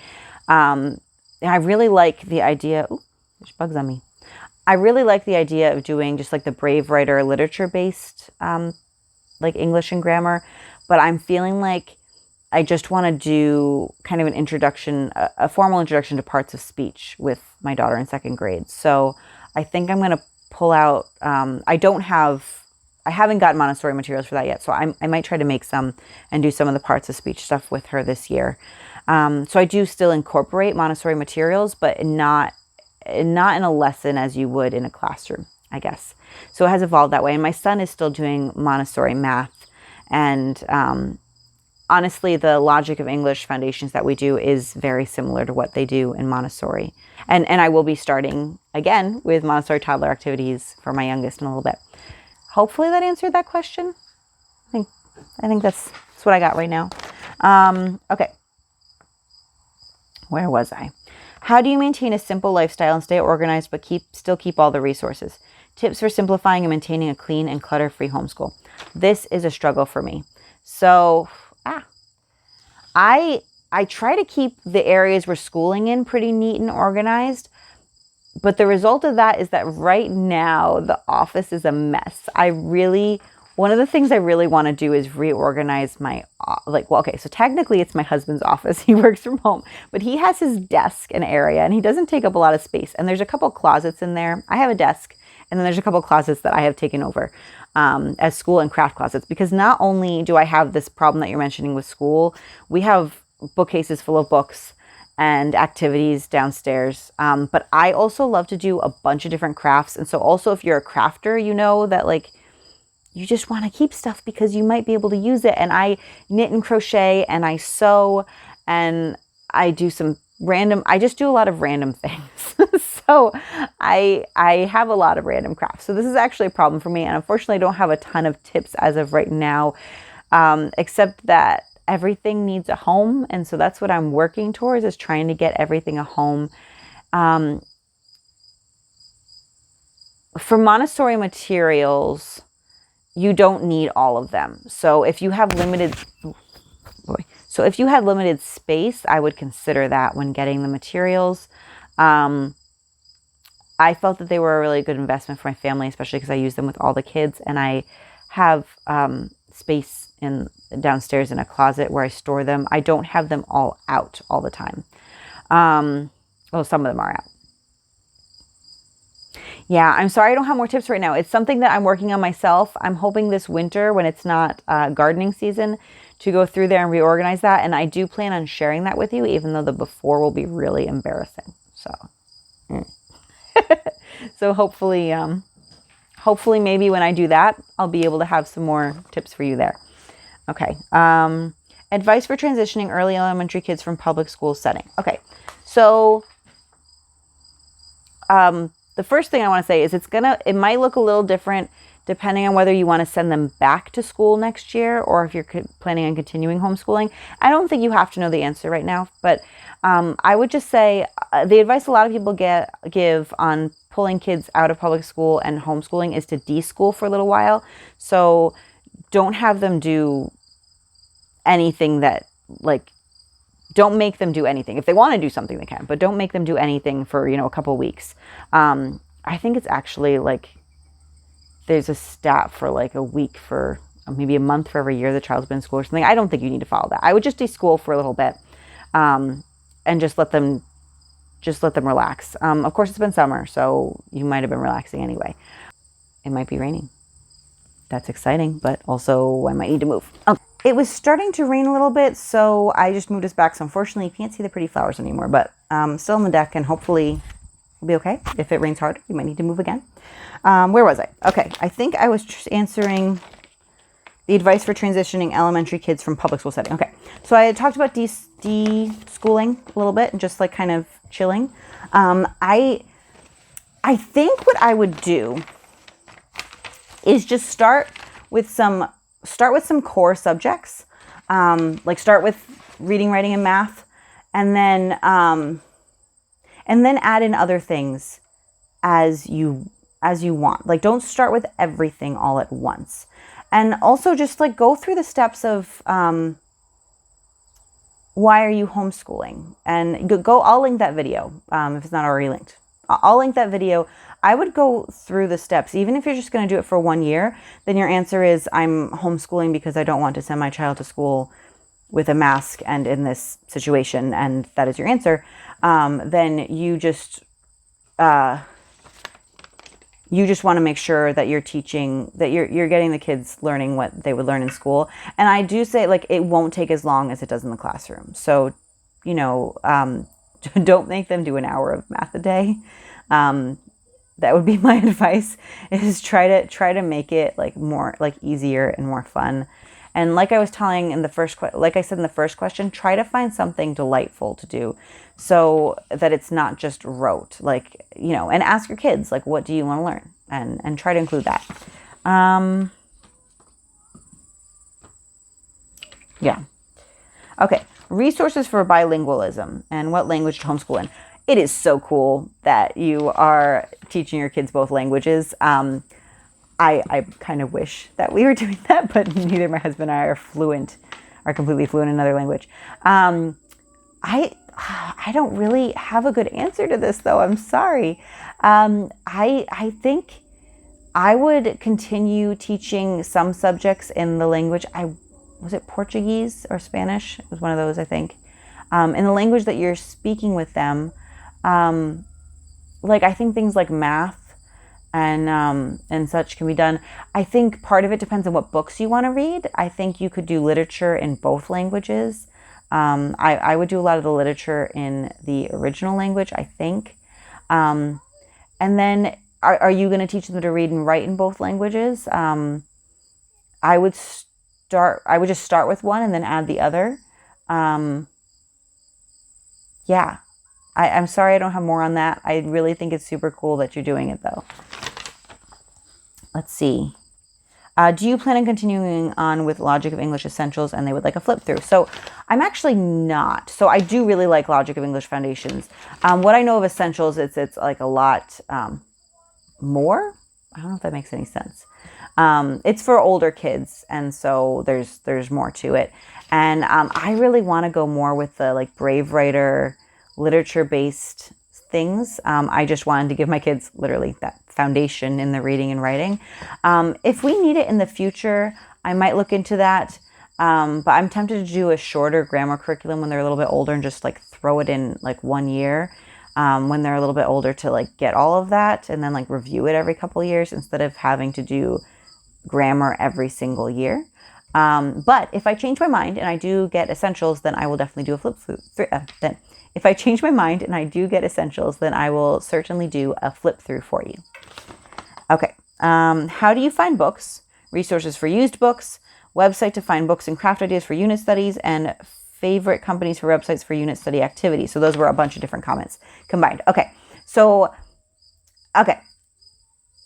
I really like the idea. Ooh, there's bugs on me. I really like the idea of doing just like the Brave Writer literature-based like English and grammar, but I'm feeling like I just want to do kind of an introduction, a formal introduction to parts of speech with my daughter in second grade. So I think I'm going to pull out, I haven't gotten Montessori materials for that yet. So I might try to make some and do some of the parts of speech stuff with her this year. So I do still incorporate Montessori materials, but not in a lesson as you would in a classroom, I guess. So it has evolved that way. And my son is still doing Montessori math. And honestly, the logic of English foundations that we do is very similar to what they do in Montessori. And I will be starting again with Montessori toddler activities for my youngest in a little bit. Hopefully that answered that question. I think that's what I got right now. Okay. Where was I? How do you maintain a simple lifestyle and stay organized but still keep all the resources? Tips for simplifying and maintaining a clean and clutter-free homeschool. This is a struggle for me. So, I try to keep the areas we're schooling in pretty neat and organized, but the result of that is that right now the office is a mess. One of the things I really want to do is reorganize my, so technically it's my husband's office. He works from home, but he has his desk and area and he doesn't take up a lot of space. And there's a couple closets in there. I have a desk and then there's a couple closets that I have taken over as school and craft closets, because not only do I have this problem that you're mentioning with school, we have bookcases full of books and activities downstairs. But I also love to do a bunch of different crafts. And so also if you're a crafter, you know that you just want to keep stuff because you might be able to use it. And I knit and crochet and I sew and I just do a lot of random things. So I have a lot of random crafts. So this is actually a problem for me. And unfortunately, I don't have a ton of tips as of right now, except that everything needs a home. And so that's what I'm working towards, is trying to get everything a home. For Montessori materials, you don't need all of them. So if you have limited space, I would consider that when getting the materials. I felt that they were a really good investment for my family, especially because I use them with all the kids, and I have space downstairs in a closet where I store them. I don't have them all out all the time. Some of them are out. Yeah, I'm sorry I don't have more tips right now. It's something that I'm working on myself. I'm hoping this winter, when it's not gardening season, to go through there and reorganize that. And I do plan on sharing that with you, even though the before will be really embarrassing. So hopefully maybe when I do that, I'll be able to have some more tips for you there. Okay. Advice for transitioning early elementary kids from public school setting. Okay. So, the first thing I want to say is it might look a little different depending on whether you want to send them back to school next year or if you're planning on continuing homeschooling. I don't think you have to know the answer right now, but I would just say the advice a lot of people give on pulling kids out of public school and homeschooling is to de-school for a little while. So don't have them do anything don't make them do anything. If they want to do something, they can, but don't make them do anything for, a couple weeks. I think it's actually there's a stat for a week for maybe a month for every year the child's been in school or something. I don't think you need to follow that. I would just de-school for a little bit, and just let them relax. Of course, it's been summer, so you might have been relaxing anyway. It might be raining. That's exciting, but also I might need to move. Okay. It was starting to rain a little bit, so I just moved us back. So unfortunately, you can't see the pretty flowers anymore, but still on the deck, and hopefully it'll be okay. If it rains hard, we might need to move again. Where was I? Okay, I think I was just answering the advice for transitioning elementary kids from public school setting. Okay, so I had talked about de-schooling a little bit and just kind of chilling. I think what I would do is just start with some core subjects, start with reading, writing, and math, and then add in other things as you want. Don't start with everything all at once. And also just go through the steps of why are you homeschooling? And I'll link that video if it's not already linked. I'll link that video. I would go through the steps. Even if you're just going to do it for 1 year, then your answer is I'm homeschooling because I don't want to send my child to school with a mask and in this situation, and that is your answer. Then you just want to make sure that you're teaching, that you're getting the kids learning what they would learn in school. And I do say, like, it won't take as long as it does in the classroom. So, you know, don't make them do an hour of math a day. That would be my advice, is try to make it like more like easier and more fun. And like I was telling in the like I said in the first question, try to find something delightful to do so that it's not just rote, like, you know, and ask your kids, like, what do you want to learn? And try to include that. Yeah. Okay. Resources for bilingualism and what language to homeschool in. It is so cool that you are teaching your kids both languages. I kind of wish that we were doing that, but neither my husband and I are completely fluent in another language. I don't really have a good answer to this, though. I'm sorry. I think I would continue teaching some subjects in the language. Was it Portuguese or Spanish? It was one of those, I think. In the language that you're speaking with them. Like, I think things like math and such can be done. I think part of it depends on what books you want to read. I think you could do literature in both languages. I would do a lot of the literature in the original language, I think. And then are you going to teach them to read and write in both languages? I would just start with one and then add the other. Yeah. I'm sorry I don't have more on that. I really think it's super cool that you're doing it, though. Let's see. Do you plan on continuing on with Logic of English Essentials and they would like a flip through? So I'm actually not. So I do really like Logic of English Foundations. What I know of Essentials, it's like a lot more. I don't know if that makes any sense. It's for older kids, and so there's more to it. And I really want to go more with the like Brave Writer, literature-based things. I just wanted to give my kids literally that foundation in the reading and writing. If we need it in the future, I might look into that. But I'm tempted to do a shorter grammar curriculum when they're a little bit older and just like throw it in like 1 year when they're a little bit older to like get all of that and then like review it every couple of years instead of having to do grammar every single year. But if I change my mind and I do get Essentials, then I will definitely do a flip through. If I change my mind and I do get Essentials, then I will certainly do a flip through for you. Okay. How do you find books? Resources for used books, website to find books and craft ideas for unit studies, and favorite companies for websites for unit study activities. So those were a bunch of different comments combined. Okay. So,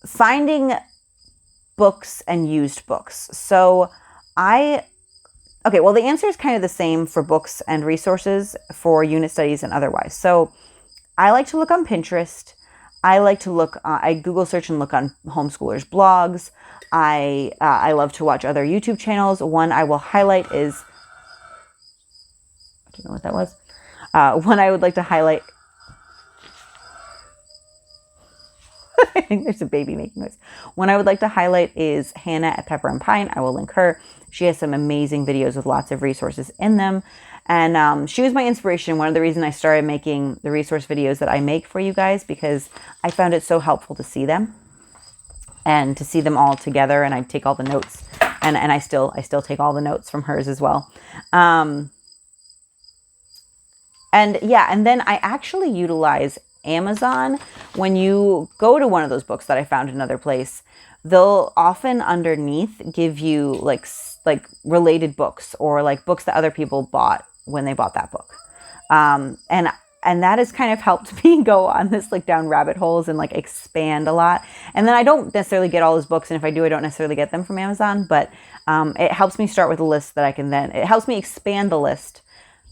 finding books and used books. So well, the answer is kind of the same for books and resources for unit studies and otherwise. So I like to look on Pinterest. I like to look, I Google search and look on homeschoolers' blogs. I love to watch other YouTube channels. One I will highlight is, I don't know what that was. One I would like to highlight. I think there's a baby making noise. One I would like to highlight is Hannah at Pepper and Pine. I will link her. She has some amazing videos with lots of resources in them. And she was my inspiration. One of the reasons I started making the resource videos that I make for you guys, because I found it so helpful to see them and to see them all together. And I take all the notes, and I still take all the notes from hers as well. And then I actually utilize Amazon. When you go to one of those books that I found another place, they'll often underneath give you like related books or like books that other people bought when they bought that book. And that has kind of helped me go on this like down rabbit holes and like expand a lot. And then I don't necessarily get all those books. And if I do, I don't necessarily get them from Amazon, but it helps me start with a list that it helps me expand the list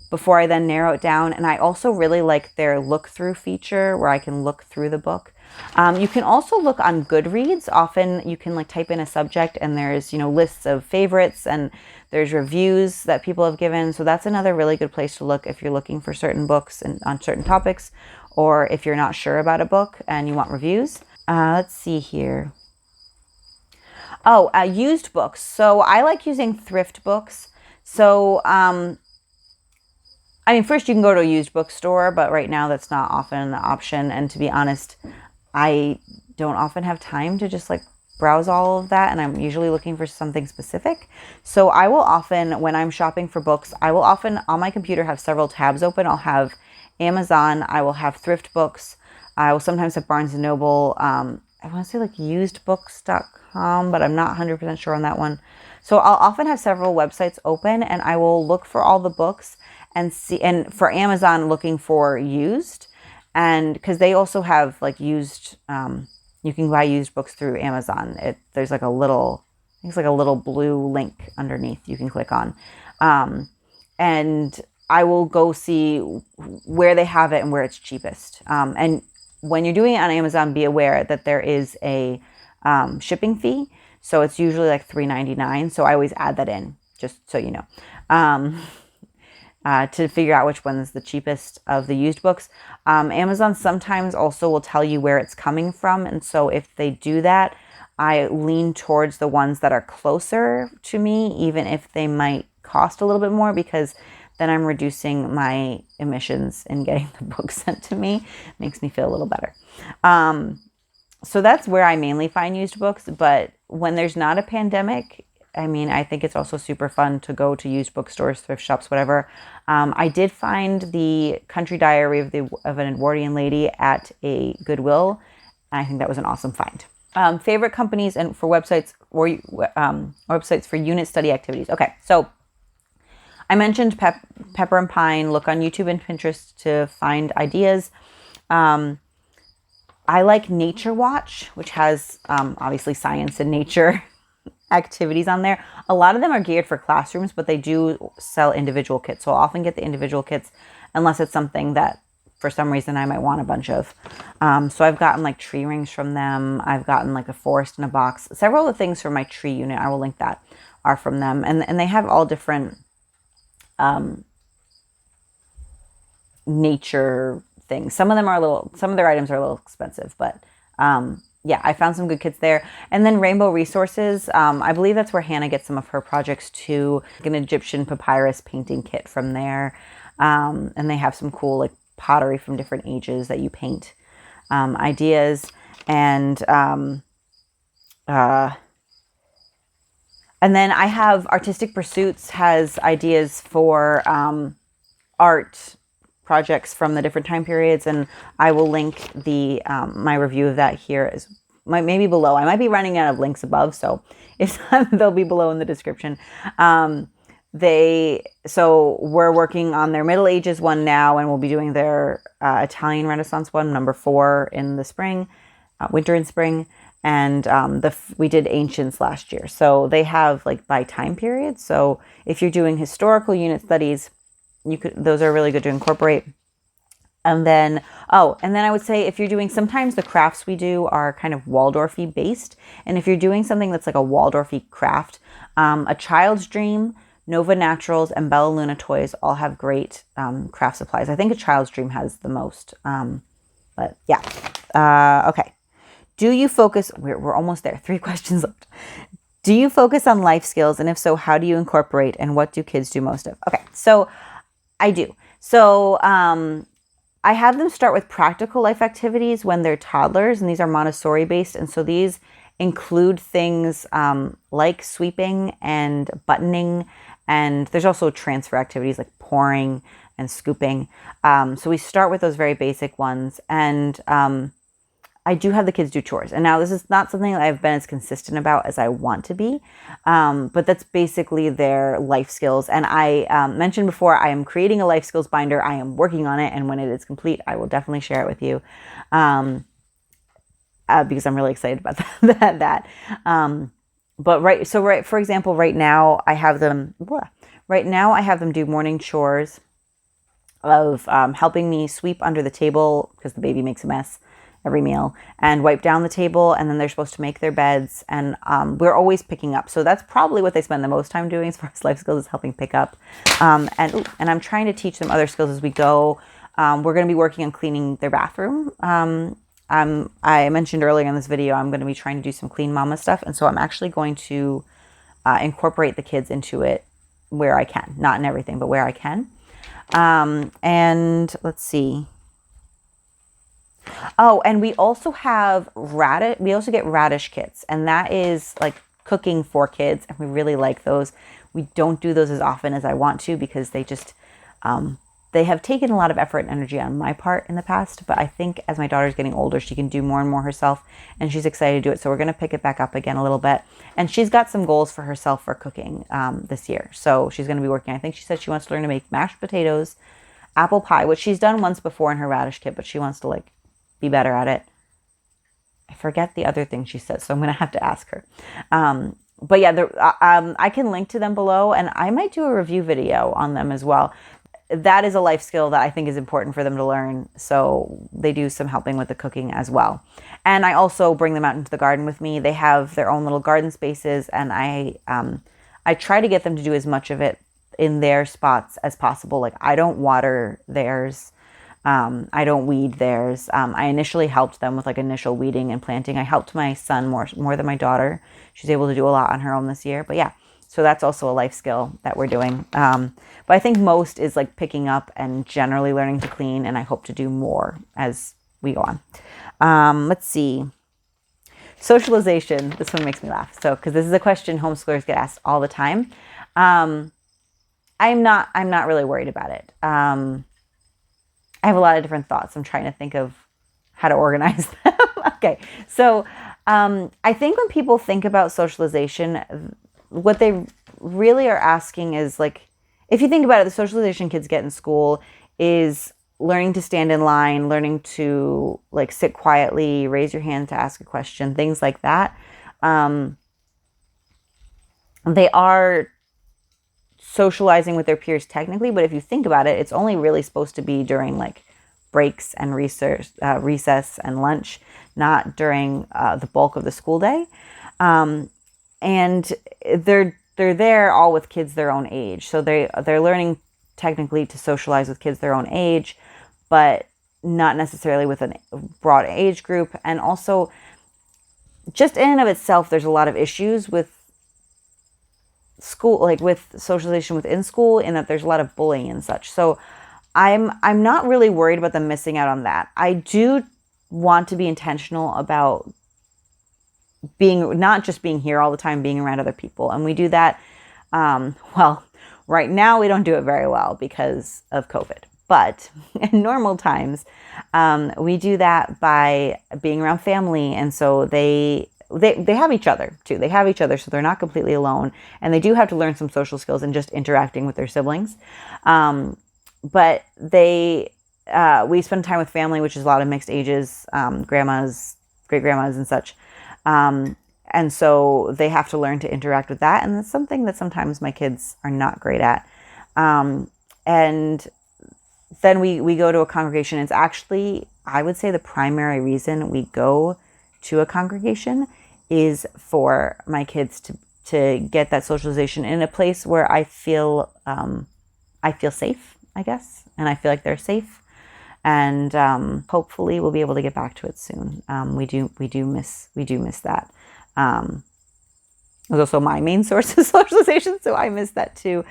before I then narrow it down. And I also really like their look through feature where I can look through the book. You can also look on Goodreads. Often you can like type in a subject and there's, lists of favorites and there's reviews that people have given. So that's another really good place to look if you're looking for certain books and on certain topics. or if you're not sure about a book and you want reviews. Let's see here. Oh, used books. So I like using thrift books. So, first you can go to a used bookstore, but right now that's not often an option. And to be honest, I don't often have time to just like browse all of that. And I'm usually looking for something specific. So I will often, when I'm shopping for books, I will often on my computer have several tabs open. I'll have Amazon. I will have thrift books. I will sometimes have Barnes & Noble. I want to say like usedbooks.com, but I'm not 100% sure on that one. So I'll often have several websites open and I will look for all the books and see, and for Amazon looking for used, and because they also have like used, you can buy used books through Amazon. There's like a little, I think it's like a little blue link underneath you can click on. And I will go see where they have it and where it's cheapest. And when you're doing it on Amazon, be aware that there is a shipping fee. So it's usually like $3.99. So I always add that in, just so you know, to figure out which one's the cheapest of the used books. Amazon sometimes also will tell you where it's coming from. And so if they do that, I lean towards the ones that are closer to me, even if they might cost a little bit more, because then I'm reducing my emissions in getting the book sent to me. It makes me feel a little better. So that's where I mainly find used books. But when there's not a pandemic, I think it's also super fun to go to used bookstores, thrift shops, whatever. I did find the Country Diary of an Edwardian Lady at a Goodwill. I think that was an awesome find. Favorite companies and for websites or websites for unit study activities. Okay, so I mentioned Pepper and Pine. Look on YouTube and Pinterest to find ideas. I like Nature Watch, which has obviously science and nature activities on there. A lot of them are geared for classrooms, but they do sell individual kits. So I'll often get the individual kits unless it's something that for some reason I might want a bunch of. So I've gotten like tree rings from them. I've gotten like a forest in a box. Several of the things for my tree unit, I will link that, are from them. And they have all different nature things. Some of their items are a little expensive, but yeah, I found some good kits there. And then Rainbow Resources, I believe that's where Hannah gets some of her projects too. Like an Egyptian papyrus painting kit from there. And they have some cool like pottery from different ages that you paint ideas. And then I have Artistic Pursuits has ideas for art projects from the different time periods, and I will link the my review of that here maybe below. I might be running out of links above, so if not, they'll be below in the description. So we're working on their Middle Ages one now, and we'll be doing their Italian Renaissance one, number 4 in the spring, winter and spring. And we did Ancients last year. So they have like by time period. So if you're doing historical unit studies, those are really good to incorporate. And then I would say if you're doing, sometimes the crafts we do are kind of Waldorf-y based. And if you're doing something that's like a Waldorf-y craft, A Child's Dream, Nova Naturals, and Bella Luna Toys all have great craft supplies. I think A Child's Dream has the most. But yeah. Okay. Do you focus, we're almost there, 3 questions left. Do you focus on life skills? And if so, how do you incorporate, and what do kids do most of? Okay, so I do. So I have them start with practical life activities when they're toddlers, and these are Montessori based. And so these include things like sweeping and buttoning, and there's also transfer activities like pouring and scooping. So we start with those very basic ones, and I do have the kids do chores. And now this is not something that I've been as consistent about as I want to be, but that's basically their life skills. And I mentioned before, I am creating a life skills binder. I am working on it, and when it is complete, I will definitely share it with you, because I'm really excited about that. But for example, right now I have them do morning chores of helping me sweep under the table because the baby makes a mess every meal, and wipe down the table, and then they're supposed to make their beds, and we're always picking up. So that's probably what they spend the most time doing as far as life skills, is helping pick up. And I'm trying to teach them other skills as we go. We're going to be working on cleaning their bathroom. I mentioned earlier in this video, I'm going to be trying to do some clean mama stuff. And so I'm actually going to incorporate the kids into it where I can. Not in everything, but where I can. And let's see. Oh, and we also have we also get radish kits, and that is like cooking for kids, and we really like those. We don't do those as often as I want to because they just, they have taken a lot of effort and energy on my part in the past, but I think as my daughter's getting older, she can do more and more herself, and she's excited to do it. So we're going to pick it back up again a little bit. And she's got some goals for herself for cooking this year. So she's going to be working, I think she said she wants to learn to make mashed potatoes, apple pie, which she's done once before in her radish kit, but she wants to like be better at it. I forget the other thing she said, so I'm going to have to ask her. But yeah, I can link to them below, and I might do a review video on them as well. That is a life skill that I think is important for them to learn. So they do some helping with the cooking as well. And I also bring them out into the garden with me. They have their own little garden spaces, and I try to get them to do as much of it in their spots as possible. Like I don't water theirs. I don't weed theirs. I initially helped them with like initial weeding and planting. I helped my son more than my daughter. She's able to do a lot on her own this year. But yeah, so that's also a life skill that we're doing. But I think most is like picking up and generally learning to clean. And I hope to do more as we go on. Let's see. Socialization. This one makes me laugh. So, because this is a question homeschoolers get asked all the time. I'm not really worried about it. I have a lot of different thoughts. I'm trying to think of how to organize them. Okay. So I think when people think about socialization, what they really are asking is like, if you think about it, the socialization kids get in school is learning to stand in line, learning to like sit quietly, raise your hand to ask a question, things like that. They are socializing with their peers technically, but if you think about it, it's only really supposed to be during like breaks and recess and lunch, not during the bulk of the school day. And they're there all with kids their own age, so they're learning technically to socialize with kids their own age, but not necessarily with a broad age group. And also, just in and of itself, there's a lot of issues with school, like with socialization within school, in that there's a lot of bullying and such. So I'm not really worried about them missing out on that. I do want to be intentional about not just being here all the time, being around other people. And we do that, well, right now we don't do it very well because of COVID. But in normal times, we do that by being around family. And so they have each other too. They have each other, so they're not completely alone. And they do have to learn some social skills and just interacting with their siblings. But we spend time with family, which is a lot of mixed ages, grandmas, great grandmas and such. And so they have to learn to interact with that. And it's something that sometimes my kids are not great at. And then we go to a congregation. It's actually, I would say, the primary reason we go to a congregation is for my kids to get that socialization in a place where I feel safe, I guess, and I feel like they're safe. And hopefully we'll be able to get back to it soon. We do miss that. It was also my main source of socialization, so I miss that too.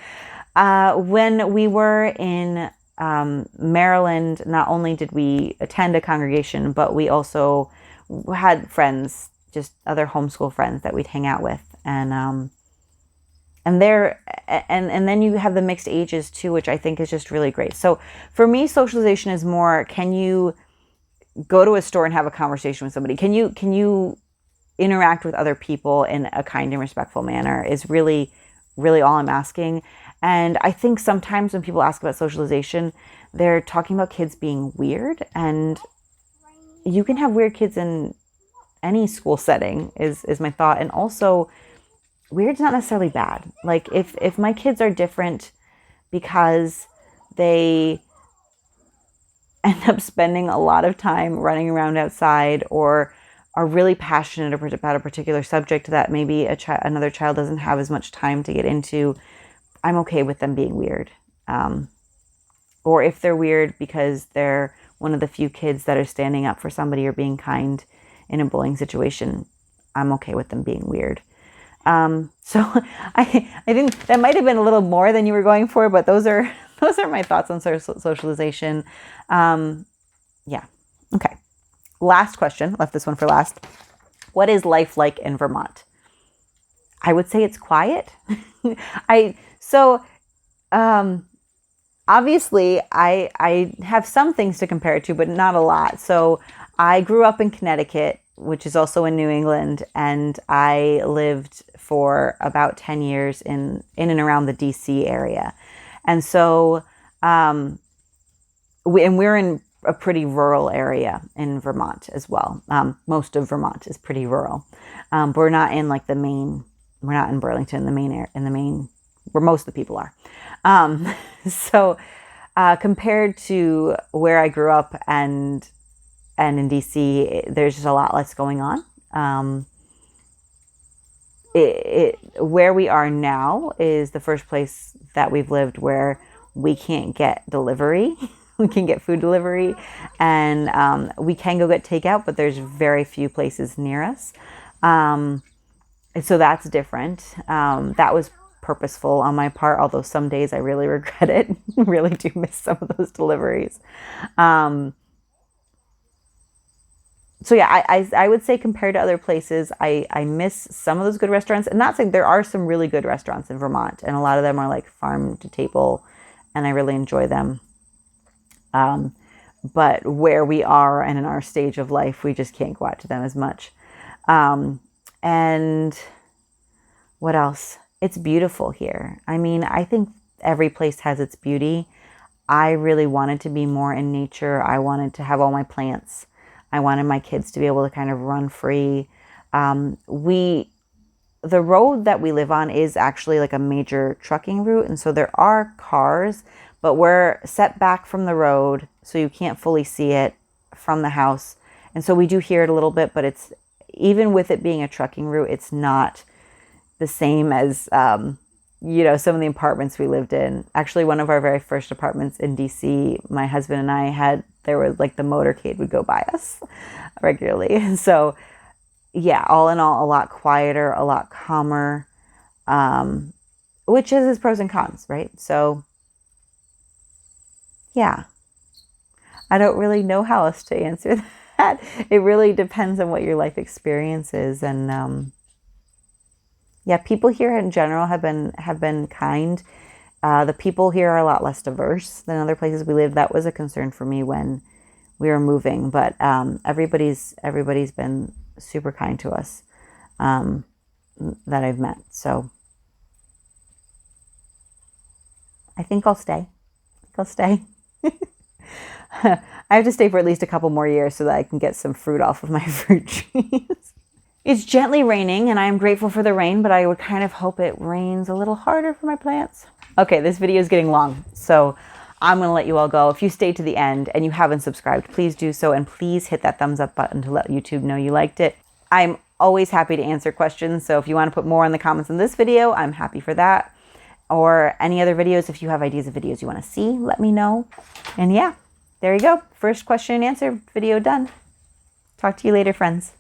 When we were in Maryland, not only did we attend a congregation, but we also had friends, just other homeschool friends that we'd hang out with, and then you have the mixed ages too, which I think is just really great. So for me, socialization is more, can you go to a store and have a conversation with somebody? Can you interact with other people in a kind and respectful manner is really, really all I'm asking. And I think sometimes when people ask about socialization, they're talking about kids being weird, and you can have weird kids in any school setting is my thought. And also, weird's not necessarily bad. Like if my kids are different because they end up spending a lot of time running around outside, or are really passionate about a particular subject that maybe another child doesn't have as much time to get into, I'm okay with them being weird. or if they're weird because they're one of the few kids that are standing up for somebody or being kind in a bullying situation, I'm okay with them being weird. So I think that might have been a little more than you were going for, but those are my thoughts on socialization. Yeah. Okay. Last question. Left this one for last. What is life like in Vermont? I would say it's quiet. Obviously I have some things to compare it to, but not a lot. So I grew up in Connecticut, which is also in New England, and I lived for about 10 years in and around the DC area. And so we're in a pretty rural area in Vermont as well. Most of Vermont is pretty rural. But we're not in like we're not in Burlington, in the main where most of the people are. So compared to where I grew up and in DC, there's just a lot less going on. Where we are now is the first place that we've lived where we can't get delivery. We can get food delivery, and we can go get takeout, but there's very few places near us. So that's different. That was purposeful on my part, although some days I really regret it. Really do miss some of those deliveries. So yeah, I would say compared to other places, I miss some of those good restaurants. And not saying there are some really good restaurants in Vermont, and a lot of them are like farm to table, and I really enjoy them. But where we are and in our stage of life, we just can't go out to them as much. And what else? It's beautiful here. I mean, I think every place has its beauty. I really wanted to be more in nature. I wanted to have all my plants. I wanted my kids to be able to kind of run free. The road that we live on is actually like a major trucking route. And so there are cars, but we're set back from the road, so you can't fully see it from the house. And so we do hear it a little bit, but it's, even with it being a trucking route, it's not the same as, some of the apartments we lived in. Actually, one of our very first apartments in DC, my husband and I there was like the motorcade would go by us regularly. And so, yeah, all in all, a lot quieter, a lot calmer, which has its pros and cons, right? So, yeah, I don't really know how else to answer that. It really depends on what your life experience is. And, yeah, people here in general have been kind. The people here are a lot less diverse than other places we lived. That was a concern for me when we were moving, but everybody's been super kind to us that I've met. So I think I'll stay. I have to stay for at least a couple more years so that I can get some fruit off of my fruit trees. It's gently raining, and I am grateful for the rain, but I would kind of hope it rains a little harder for my plants. Okay, this video is getting long, so I'm going to let you all go. If you stayed to the end and you haven't subscribed, please do so, and please hit that thumbs up button to let YouTube know you liked it. I'm always happy to answer questions, so if you want to put more in the comments in this video, I'm happy for that. Or any other videos, if you have ideas of videos you want to see, let me know. And yeah, there you go. First question and answer video done. Talk to you later, friends.